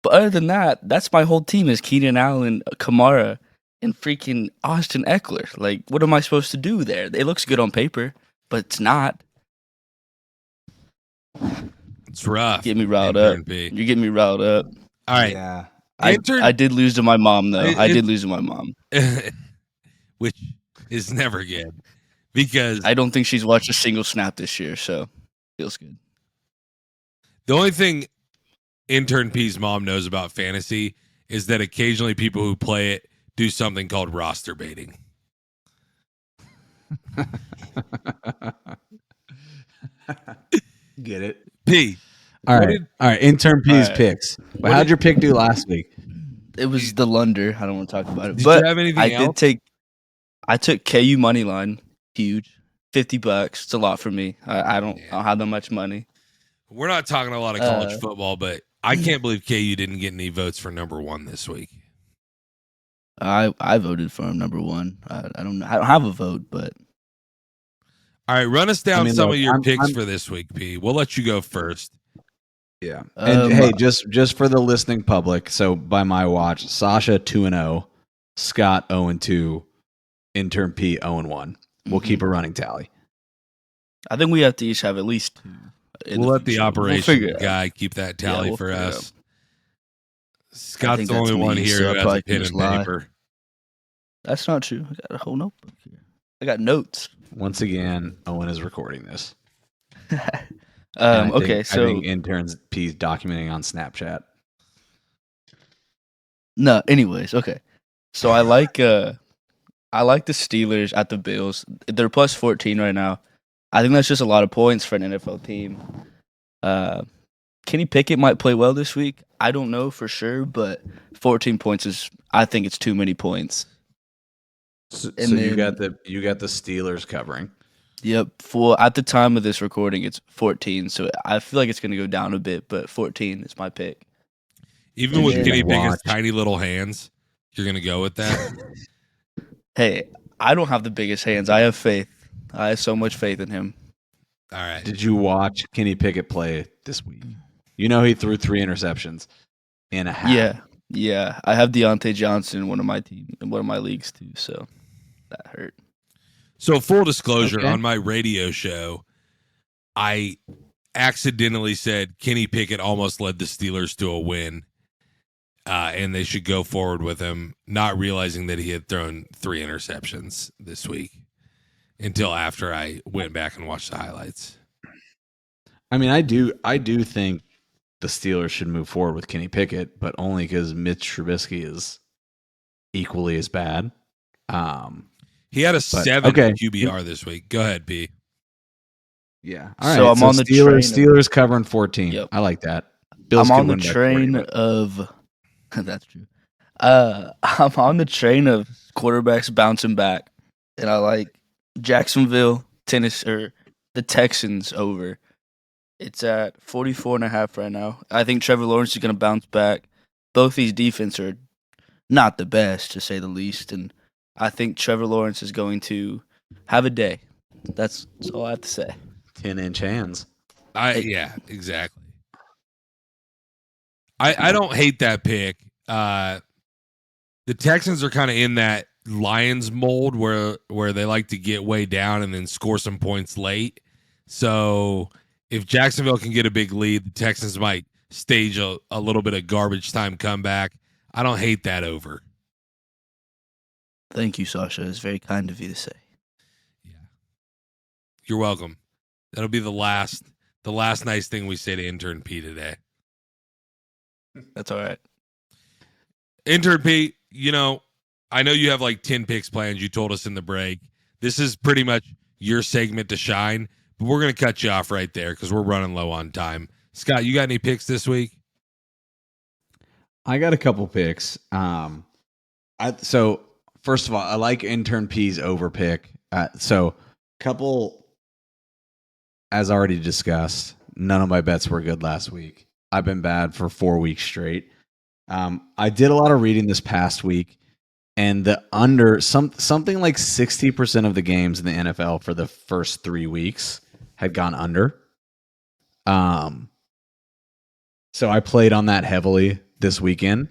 But other than that, that's my whole team is Keenan Allen, Kamara, and freaking Austin Eckler. Like, what am I supposed to do there? It looks good on paper, but it's not. It's rough. Get me riled up. You get me riled up. All right. Yeah. I did lose to my mom, though. I did lose to my mom. Which is never good. Because I don't think she's watched a single snap this year, so feels good. The only thing intern P's mom knows about fantasy is that occasionally people who play it do something called roster baiting. Get it? P. All right. Intern P's picks. Well, how'd your pick do last week? It was the Lunder. I don't want to talk about it. Did but you have anything else? I took KU money line. Huge. $50. It's a lot for me. I don't have that much money. We're not talking a lot of college football, but I can't believe KU didn't get any votes for number 1 this week. I voted for him number 1. I don't have a vote, but all right, run us down some of your picks for this week, P. We'll let you go first. Yeah. And hey, just for the listening public, so by my watch, Sasha 2-0, Scott 0-2, intern P 0-1. We'll keep a running tally. I think we have to each have at least 2. We'll let the operation figure it out. guy keep that tally we'll for figure it us. I Scott's think the only that's one me, here so I who has a probably can pen just and lie. paper. That's not true. I got a whole notebook here. I got notes. Once again, Owen is recording this. I think interns P's documenting on Snapchat. No, anyways, okay. So I like the Steelers at the Bills. They're plus 14 right now. I think that's just a lot of points for an NFL team. Kenny Pickett might play well this week. I don't know for sure, but 14 points I think it's too many points. So you got the Steelers covering. Yep. At the time of this recording, it's 14. So I feel like it's going to go down a bit, but 14 is my pick. Even with Kenny Pickett's tiny little hands, you're going to go with that? Hey, I don't have the biggest hands. I have faith. I have so much faith in him. All right. Did you watch Kenny Pickett play this week? You know he threw 3 interceptions in a half. Yeah. I have Deontay Johnson in one of my leagues too, so that hurt. So full disclosure, on my radio show, I accidentally said Kenny Pickett almost led the Steelers to a win, and they should go forward with him, not realizing that he had thrown 3 interceptions this week until after I went back and watched the highlights. I mean, I do think the Steelers should move forward with Kenny Pickett, but only because Mitch Trubisky is equally as bad. He had a 7 QBR this week. Go ahead, P. Yeah. All right. So I'm on the Steelers covering 14. Yep. I like that. Bills I'm on the train of that's true. I'm on the train of quarterbacks bouncing back, and I like Jacksonville, Tennessee, or the Texans over. It's at 44.5 right now. I think Trevor Lawrence is going to bounce back. Both these defenses are not the best, to say the least, and I think Trevor Lawrence is going to have a day. That's all I have to say. 10-inch hands. Yeah, exactly. I don't hate that pick. The Texans are kind of in that Lions mold where they like to get way down and then score some points late. So if Jacksonville can get a big lead, the Texans might stage a little bit of garbage time comeback. I don't hate that over. Thank you, Sasha. It's very kind of you to say. Yeah. You're welcome. That'll be the last nice thing we say to intern P today. That's all right. Intern P, I know you have like 10 picks planned. You told us in the break. This is pretty much your segment to shine, but we're going to cut you off right there because we're running low on time. Scott, you got any picks this week? I got a couple picks. So first of all, I like intern P's over pick. So couple, as already discussed, none of my bets were good last week. I've been bad for 4 weeks straight. I did a lot of reading this past week, and the under something like 60% of the games in the NFL for the first 3 weeks had gone under. So I played on that heavily this weekend,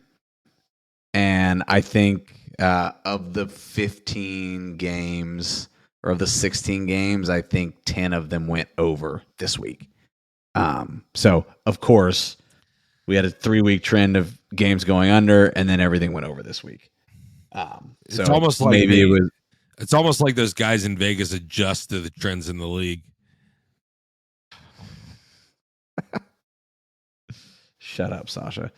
and I think of the 15 games or of the 16 games, I think 10 of them went over this week. So of course we had a 3-week trend of games going under, and then everything went over this week. It's almost like maybe it's almost like those guys in Vegas adjust to the trends in the league. Shut up, Sasha.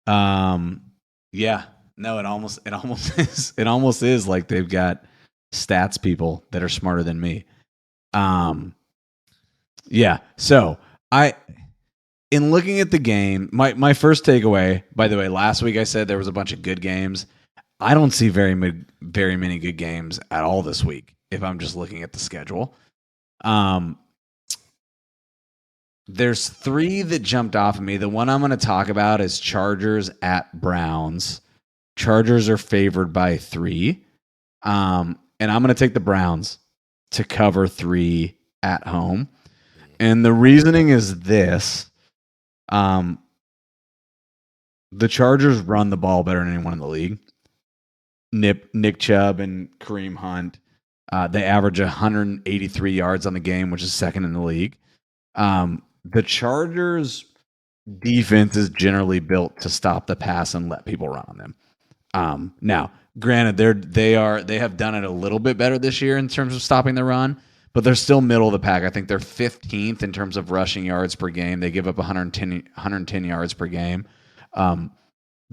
Yeah, no, it almost is like they've got stats people that are smarter than me. Yeah. So in looking at the game, my first takeaway, by the way, last week I said there was a bunch of good games. I don't see very many good games at all this week if I'm just looking at the schedule. There's 3 that jumped off of me. The one I'm going to talk about is Chargers at Browns. Chargers are favored by 3. And I'm going to take the Browns to cover 3 at home. And the reasoning is this. The Chargers run the ball better than anyone in the league. Nick Chubb and Kareem Hunt. They average 183 yards on the game, which is second in the league. The Chargers defense is generally built to stop the pass and let people run on them. Now, granted, they have done it a little bit better this year in terms of stopping the run, but they're still middle of the pack. I think they're 15th in terms of rushing yards per game. They give up 110 yards per game.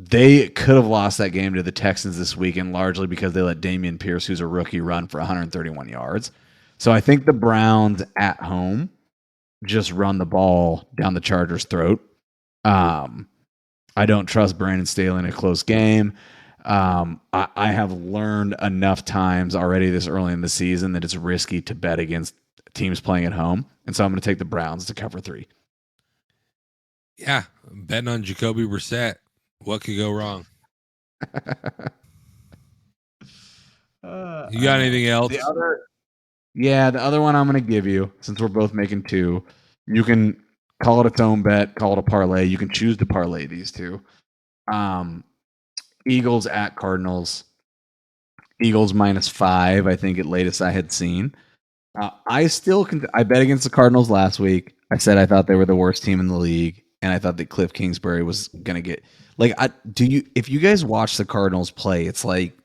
They could have lost that game to the Texans this weekend, largely because they let Dameon Pierce, who's a rookie, run for 131 yards. So I think the Browns at home just run the ball down the Chargers' throat. I don't trust Brandon Staley in a close game. I have learned enough times already this early in the season that it's risky to bet against teams playing at home. And so I'm going to take the Browns to cover 3. Yeah, I'm betting on Jacoby Brissett. What could go wrong? You got anything else? The other one I'm going to give you, since we're both making 2, you can call it its own bet, call it a parlay. You can choose to parlay these 2. Eagles at Cardinals. Eagles -5, I think at latest I had seen. I bet against the Cardinals last week. I said I thought they were the worst team in the league, and I thought that Cliff Kingsbury was gonna get if you guys watch the Cardinals play, it's like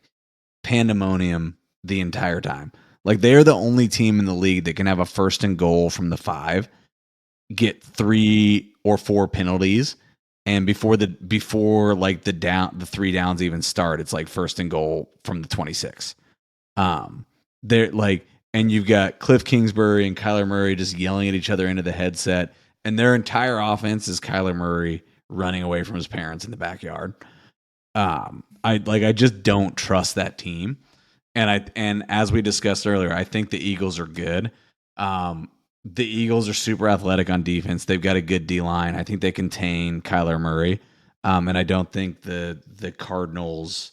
pandemonium the entire time. Like they're the only team in the league that can have a first and goal from the 5, get 3 or 4 penalties, and before the 3 downs even start, it's like first and goal from the 26. They're like, and you've got Cliff Kingsbury and Kyler Murray just yelling at each other into the headset, and their entire offense is Kyler Murray running away from his parents in the backyard. I just don't trust that team. And as we discussed earlier, I think the Eagles are good. The Eagles are super athletic on defense. They've got a good D-line. I think they contain Kyler Murray. And I don't think the Cardinals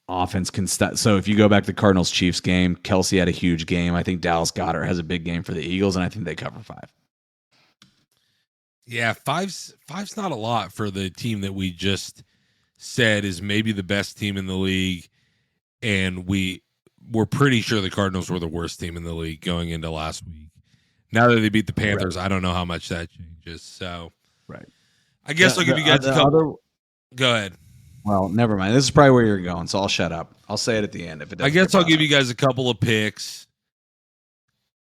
offense can stop. So if you go back to the Cardinals-Chiefs game, Kelsey had a huge game. I think Dallas Goedert has a big game for the Eagles, and I think they cover 5. Yeah, five's not a lot for the team that we just said is maybe the best team in the league, and we're pretty sure the Cardinals were the worst team in the league going into last week. Now that they beat the Panthers, right. I don't know how much that changes. So, right. I guess I'll give you guys a couple. Go ahead. Well, never mind. This is probably where you're going, so I'll shut up. I'll say it at the end if it doesn't. I guess I'll give you guys a couple of picks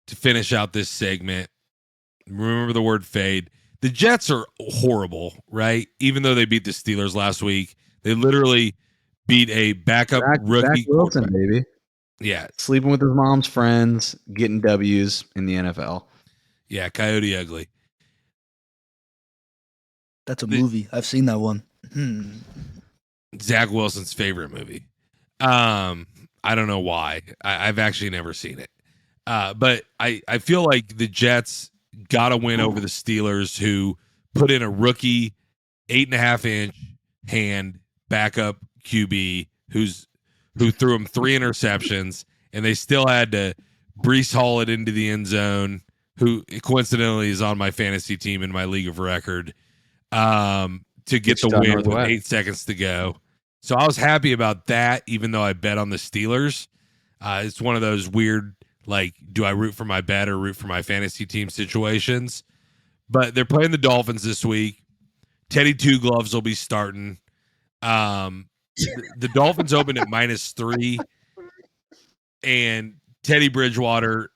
to finish out this segment. Remember the word fade. The Jets are horrible, right? Even though they beat the Steelers last week, they literally beat a backup rookie Zach Wilson, baby. Yeah. Sleeping with his mom's friends, getting W's in the NFL. Yeah, Coyote Ugly. That's a movie. I've seen that one. Zach Wilson's favorite movie. I don't know why. I've actually never seen it. But I feel like the Jets got to win over the Steelers, who put in a rookie 8.5-inch hand backup QB who threw him 3 interceptions, and they still had to Breece Hall it into the end zone, who coincidentally is on my fantasy team in my league of record, to get the win with 8 seconds to go. So I was happy about that, even though I bet on the Steelers. It's one of those weird, like, do I root for my bet or root for my fantasy team situations? But they're playing the Dolphins this week. Teddy Two Gloves will be starting. The Dolphins opened at -3, and Teddy Bridgewater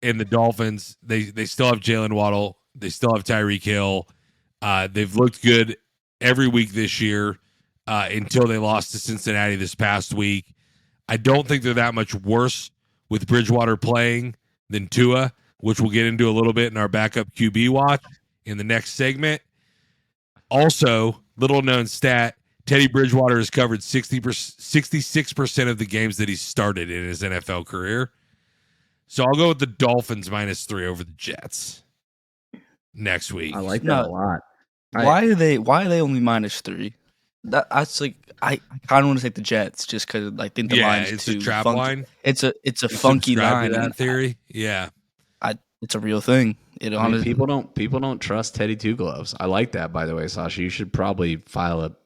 and the Dolphins, they still have Jalen Waddle. They still have Tyreek Hill. They've looked good every week this year until they lost to Cincinnati this past week. I don't think they're that much worse with Bridgewater playing than Tua, which we'll get into a little bit in our backup QB watch in the next segment. Also, little known stat, Teddy Bridgewater has covered 66% of the games that he's started in his NFL career. So I'll go with the Dolphins -3 over the Jets next week. I like that a lot. Why are they only -3? That's like I kind of want to take the Jets just because I think the line is it's too a trap funky. line. It's a funky line. That theory, yeah. It's a real thing. People don't trust Teddy Two Gloves. I like that, by the way, Sasha. You should probably file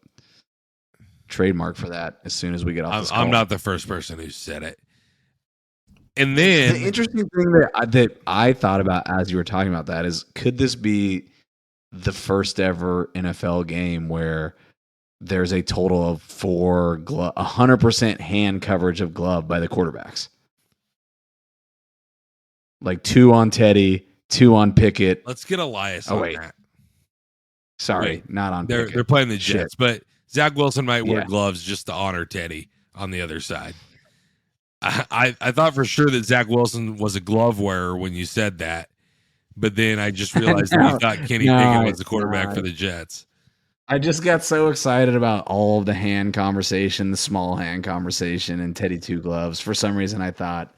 trademark for that as soon as we get off this call. I'm not the first person who said it. And then The interesting thing that I thought about as you were talking about that is, could this be the first ever NFL game where there's a total of 100% hand coverage of glove by the quarterbacks? Like 2 on Teddy, 2 on Pickett. let's get Elias Oh, on wait. that. Sorry, Wait, not on They're Pickett. playing the Shit. Jets, but Zach Wilson might wear Yeah. gloves just to honor Teddy on the other side. I thought for sure that Zach Wilson was a glove wearer when you said that, but then I just realized that you thought Kenny Pickett was the quarterback for the Jets. I just got so excited about all of the hand conversation, the small hand conversation, and Teddy Two Gloves. For some reason, I thought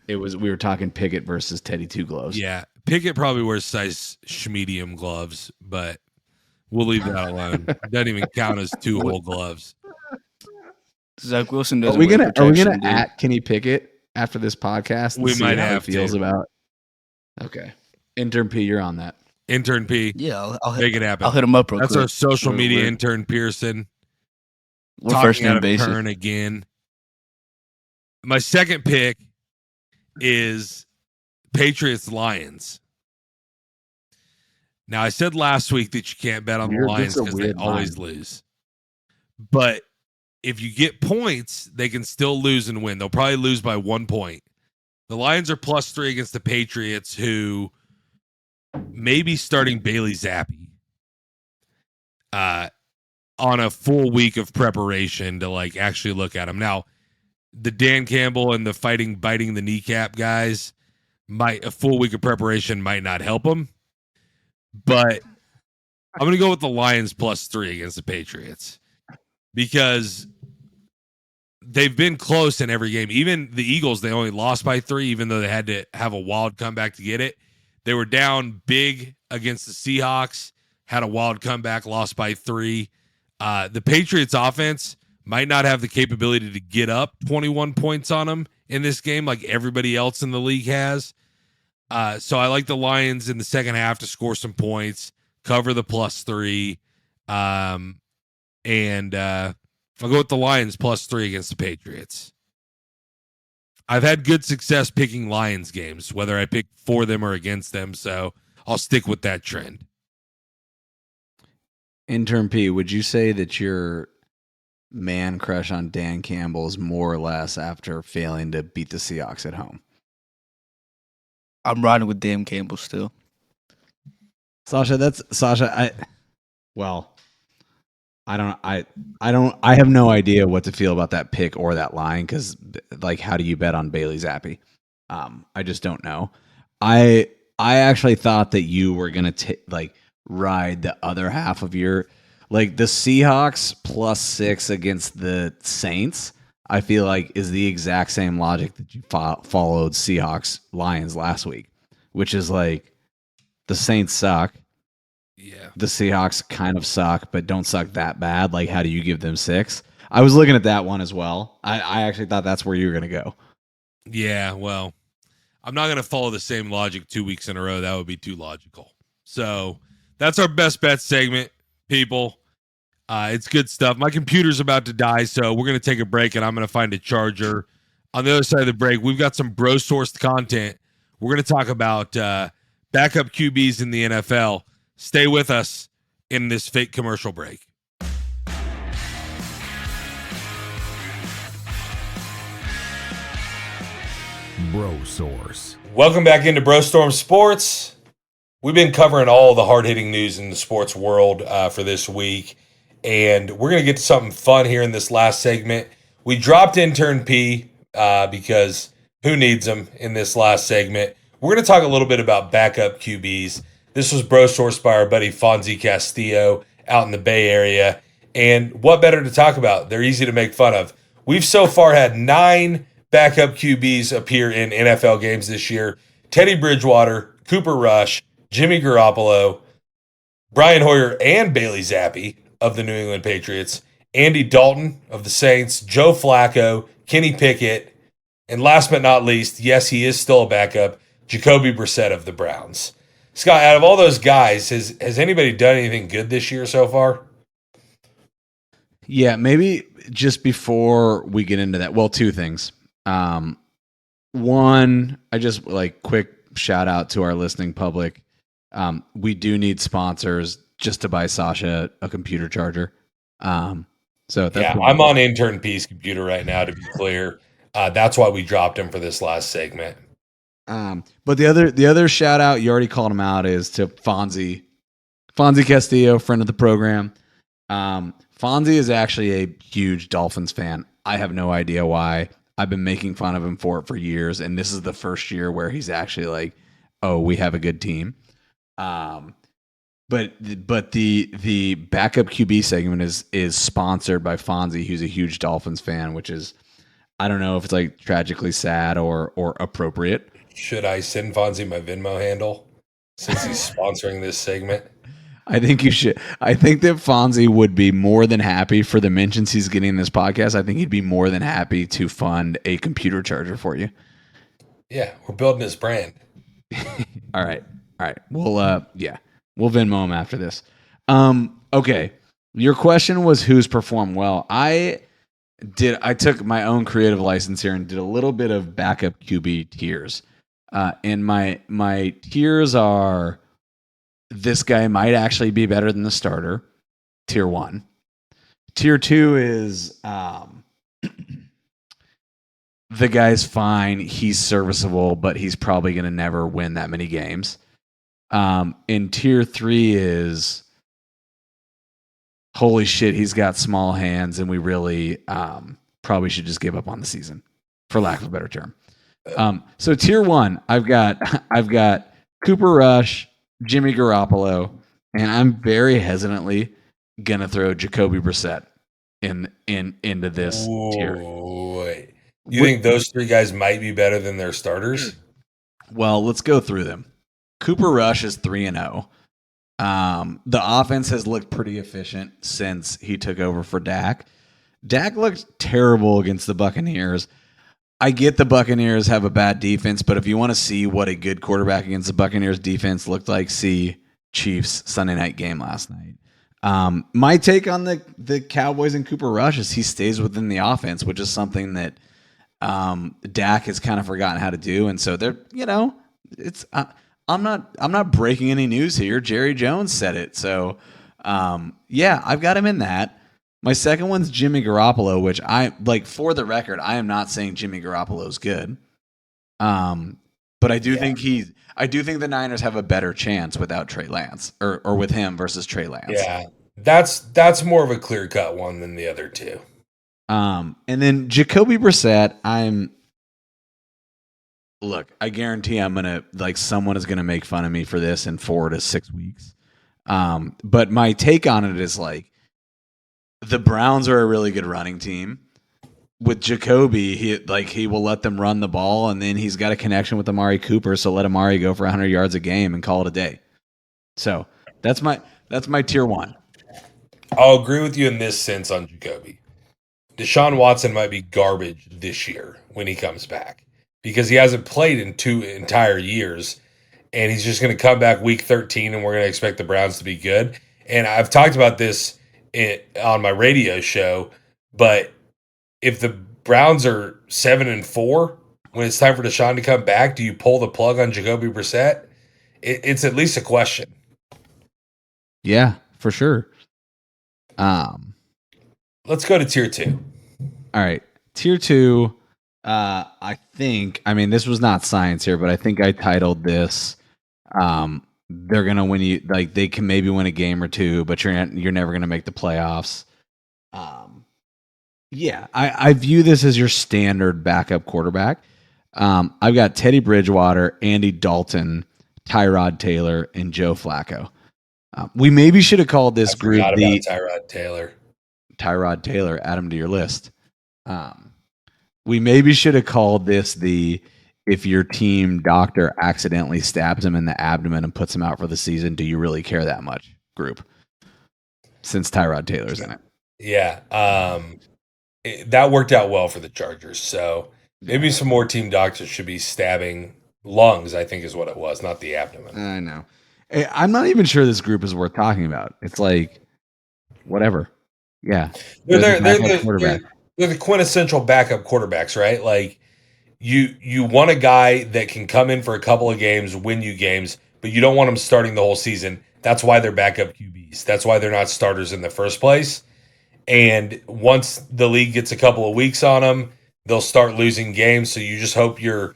we were talking Pickett versus Teddy Two Gloves. Yeah, Pickett probably wears size medium gloves, but we'll leave that alone. Doesn't even count as 2 whole gloves. Zach Wilson Are doesn't we wear gonna protection, dude. at Kenny Pickett after this podcast? And We see might how have he feels to. about. Okay, intern P, you're on that. Intern P, Yeah, I'll make it happen. I'll hit him up real That's quick. our social media We're- intern Pearson. We're Talking first out name of basis. turn again. My second pick is Patriots Lions. Now I said last week that you can't bet on the Weird- Lions this is a because they weird always line. lose. But if you get points, they can still lose and win. They'll probably lose by 1 point. The Lions are +3 against the Patriots, who may be starting Bailey Zappi on a full week of preparation to like actually look at him. Now, the Dan Campbell and the biting the kneecap guys a full week of preparation might not help him, but I'm going to go with the Lions +3 against the Patriots because they've been close in every game. Even the Eagles, they only lost by 3, even though they had to have a wild comeback to get it. They were down big against the Seahawks, had a wild comeback, lost by 3. The Patriots offense might not have the capability to get up 21 points on them in this game like everybody else in the league has. So I like the Lions in the second half to score some points, cover the +3. And I'll go with the Lions +3 against the Patriots. I've had good success picking Lions games, whether I pick for them or against them, so I'll stick with that trend. Intern P, would you say that your man crush on Dan Campbell is more or less after failing to beat the Seahawks at home? I'm riding with Dan Campbell still. Sasha, I have no idea what to feel about that pick or that line, because like, how do you bet on Bailey Zappi? I just don't know. I actually thought that you were gonna ride the other half of your, like, the Seahawks +6 against the Saints. I feel like is the exact same logic that you followed Seahawks Lions last week, which is like the Saints suck. Yeah. The Seahawks kind of suck, but don't suck that bad. Like, how do you give them 6? I was looking at that one as well. I actually thought that's where you were going to go. Yeah, well, I'm not going to follow the same logic 2 weeks in a row. That would be too logical. So that's our best bet segment, people. It's good stuff. My computer's about to die, so we're going to take a break, and I'm going to find a charger. On the other side of the break, we've got some bro-sourced content. We're going to talk about backup QBs in the NFL. Stay with us in this fake commercial break. Bro Source. Welcome back into Bro Storm Sports. We've been covering all the hard-hitting news in the sports world for this week, and we're going to get to something fun here in this last segment. We dropped intern P because who needs them in this last segment? We're going to talk a little bit about backup QBs. This was bro sourced by our buddy Fonzie Castillo out in the Bay Area. And what better to talk about? They're easy to make fun of. We've so far had 9 backup QBs appear in NFL games this year. Teddy Bridgewater, Cooper Rush, Jimmy Garoppolo, Brian Hoyer, and Bailey Zappi of the New England Patriots, Andy Dalton of the Saints, Joe Flacco, Kenny Pickett, and last but not least, yes, he is still a backup, Jacoby Brissett of the Browns. Scott, out of all those guys, has anybody done anything good this year so far? Yeah, maybe just before we get into that. Well, two things. One, I just like quick shout out to our listening public. We do need sponsors just to buy Sasha a computer charger. So that's Yeah, one. I'm on intern P's computer right now, to be clear. That's why we dropped him for this last segment. But the other shout out, you already called him out, is to Fonzie Castillo, friend of the program. Fonzie is actually a huge Dolphins fan. I have no idea why. I've been making fun of him for it for years, and this is the first year where he's actually like, "Oh, we have a good team." But the backup QB segment is sponsored by Fonzie, who's a huge Dolphins fan, which is, I don't know if it's like tragically sad or appropriate. Should I send Fonzie my Venmo handle since he's sponsoring this segment? I think you should. I think that Fonzie would be more than happy for the mentions he's getting in this podcast. I think he'd be more than happy to fund a computer charger for you. Yeah, we're building his brand. All right. We'll we'll Venmo him after this. Okay. Your question was who's performed well. I took my own creative license here and did a little bit of backup QB tiers. And my tiers are, this guy might actually be better than the starter, tier 1. Tier 2 is the guy's fine, he's serviceable, but he's probably going to never win that many games. And tier 3 is, holy shit, he's got small hands, and we really probably should just give up on the season, for lack of a better term. So tier 1, I've got Cooper Rush, Jimmy Garoppolo, and I'm very hesitantly gonna throw Jacoby Brissett into this tier. Wait. You think those three guys might be better than their starters? Well, let's go through them. Cooper Rush is 3-0. The offense has looked pretty efficient since he took over for Dak. Dak looked terrible against the Buccaneers. I get the Buccaneers have a bad defense, but if you want to see what a good quarterback against the Buccaneers defense looked like, see Chiefs Sunday night game last night. My take on the Cowboys and Cooper Rush is he stays within the offense, which is something that Dak has kind of forgotten how to do. And so they're, it's I'm not breaking any news here. Jerry Jones said it. So I've got him in that. My second one's Jimmy Garoppolo, which I like, for the record, I am not saying Jimmy Garoppolo is good. But I do think the Niners have a better chance without Trey Lance or with him versus Trey Lance. Yeah. That's more of a clear-cut one than the other two. And then Jacoby Brissett, I guarantee someone is gonna make fun of me for this in 4 to 6 weeks. But my take on it is the Browns are a really good running team. With Jacoby, he will let them run the ball, and then he's got a connection with Amari Cooper, so let Amari go for 100 yards a game and call it a day. So that's my tier 1. I'll agree with you in this sense on Jacoby. Deshaun Watson might be garbage this year when he comes back because he hasn't played in 2 entire years, and he's just going to come back week 13, and we're going to expect the Browns to be good. And I've talked about this on my radio show, but if the Browns are 7-4 when it's time for Deshaun to come back, do you pull the plug on Jacoby Brissett? It's at least a question. Yeah, for sure. Let's go to tier 2. All right, tier 2. I think. This was not science here, but I think I titled this. They're gonna win you. They can maybe win a game or two, but you're never gonna make the playoffs. I view this as your standard backup quarterback. I've got Teddy Bridgewater, Andy Dalton, Tyrod Taylor, and Joe Flacco. We maybe should have called this group about Tyrod Taylor. Tyrod Taylor, add him to your list. We maybe should have called this if your team doctor accidentally stabs him in the abdomen and puts him out for the season, do you really care that much group? Since Tyrod Taylor's in it. Yeah. That worked out well for the Chargers. So maybe some more team doctors should be stabbing lungs, I think is what it was, not the abdomen. I know. I'm not even sure this group is worth talking about. It's whatever. Yeah, They're they're the they're they're backup the, quarterback. they're the quintessential backup quarterbacks, right? Like you want a guy that can come in for a couple of games, win you games, but you don't want them starting the whole season. That's why they're backup QBs. That's why they're not starters in the first place. And once the league gets a couple of weeks on them, they'll start losing games. So you just hope your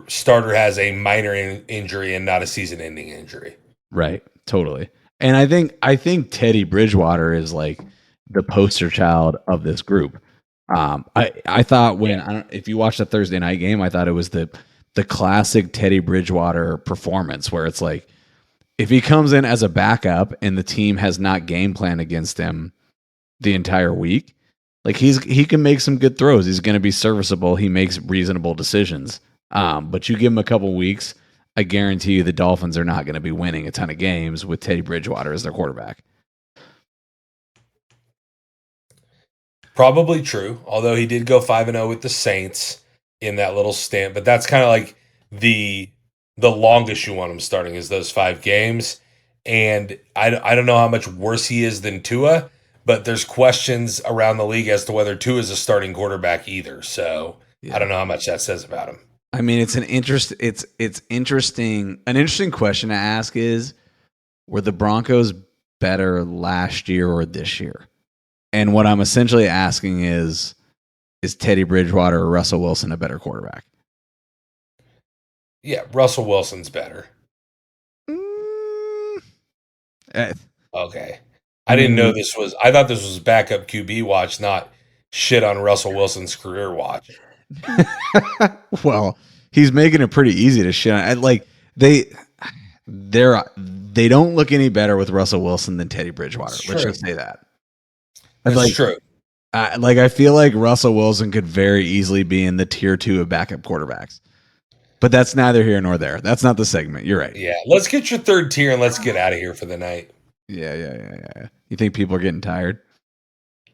starter has a minor injury and not a season-ending injury. Right. Totally. And I think Teddy Bridgewater is like the poster child of this group. I thought if you watched the Thursday night game, I thought it was the classic Teddy Bridgewater performance where it's like if he comes in as a backup and the team has not game plan against him the entire week, like he can make some good throws. He's going to be serviceable. He makes reasonable decisions. But you give him a couple weeks, I guarantee you the Dolphins are not going to be winning a ton of games with Teddy Bridgewater as their quarterback. Probably true, although he did go 5-0 with the Saints in that little stint, but that's kind of like the longest you want him starting is those 5 games. And I don't know how much worse he is than Tua, but there's questions around the league as to whether Tua is a starting quarterback either. So I don't know how much that says about him. I mean, it's interesting. An interesting question to ask is, were the Broncos better last year or this year? And what I'm essentially asking is Teddy Bridgewater or Russell Wilson a better quarterback? Yeah, Russell Wilson's better. Okay. I didn't know this was. I thought this was backup QB watch, not shit on Russell Wilson's career watch. Well, he's making it pretty easy to shit on. Like they don't look any better with Russell Wilson than Teddy Bridgewater. Let's just say that. That's true. I feel like Russell Wilson could very easily be in the tier 2 of backup quarterbacks. But that's neither here nor there. That's not the segment. You're right. Yeah, let's get your third tier and let's get out of here for the night. Yeah. You think people are getting tired?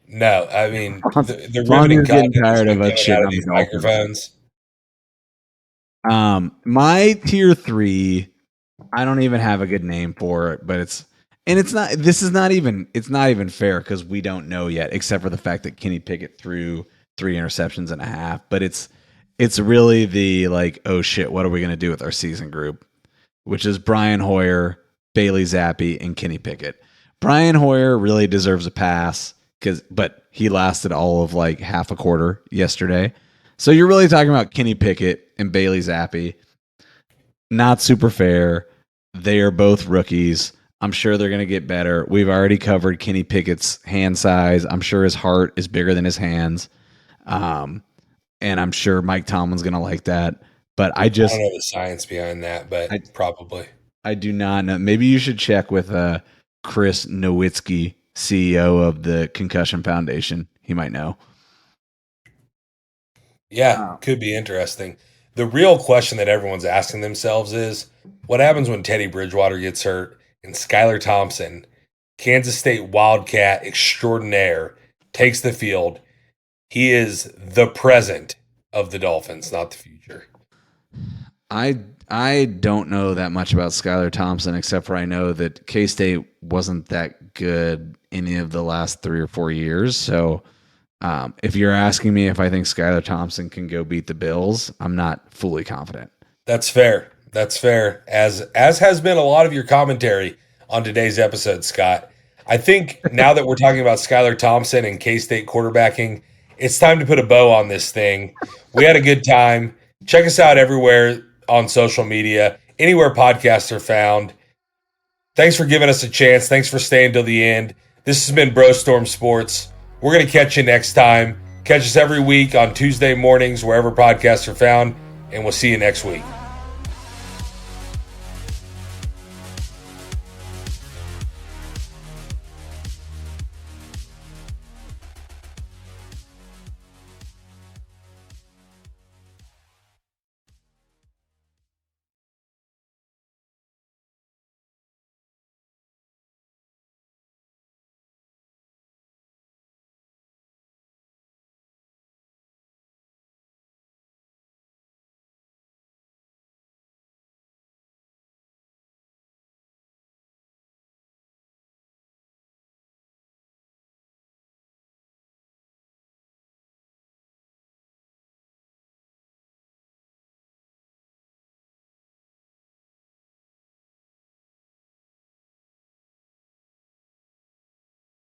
No, I mean the Long riveting as getting content tired of us coming shit out on of these the Dolphins. microphones. My tier 3, I don't even have a good name for it, but it's not even fair because we don't know yet, except for the fact that Kenny Pickett threw 3 interceptions and a half. But it's really the like, oh shit, what are we gonna do with our season group? Which is Brian Hoyer, Bailey Zappi, and Kenny Pickett. Brian Hoyer really deserves a pass but he lasted all of like half a quarter yesterday. So you're really talking about Kenny Pickett and Bailey Zappi. Not super fair. They are both rookies. I'm sure they're going to get better. We've already covered Kenny Pickett's hand size. I'm sure his heart is bigger than his hands. And I'm sure Mike Tomlin's going to like that. But I don't know the science behind that, but probably. I do not know. Maybe you should check with Chris Nowitzki, CEO of the Concussion Foundation. He might know. Yeah, could be interesting. The real question that everyone's asking themselves is, what happens when Teddy Bridgewater gets hurt and Skylar Thompson, Kansas State Wildcat extraordinaire, takes the field? He is the present of the Dolphins, not the future. I don't know that much about Skylar Thompson, except for I know that K-State wasn't that good any of the last 3 or 4 years. So if you're asking me if I think Skylar Thompson can go beat the Bills, I'm not fully confident. That's fair. That's fair. As has been a lot of your commentary on today's episode, Scott. I think now that we're talking about Skylar Thompson and K-State quarterbacking, it's time to put a bow on this thing. We had a good time. Check us out everywhere on social media, anywhere podcasts are found. Thanks for giving us a chance. Thanks for staying till the end. This has been Bro Storm Sports. We're going to catch you next time. Catch us every week on Tuesday mornings, wherever podcasts are found, and we'll see you next week.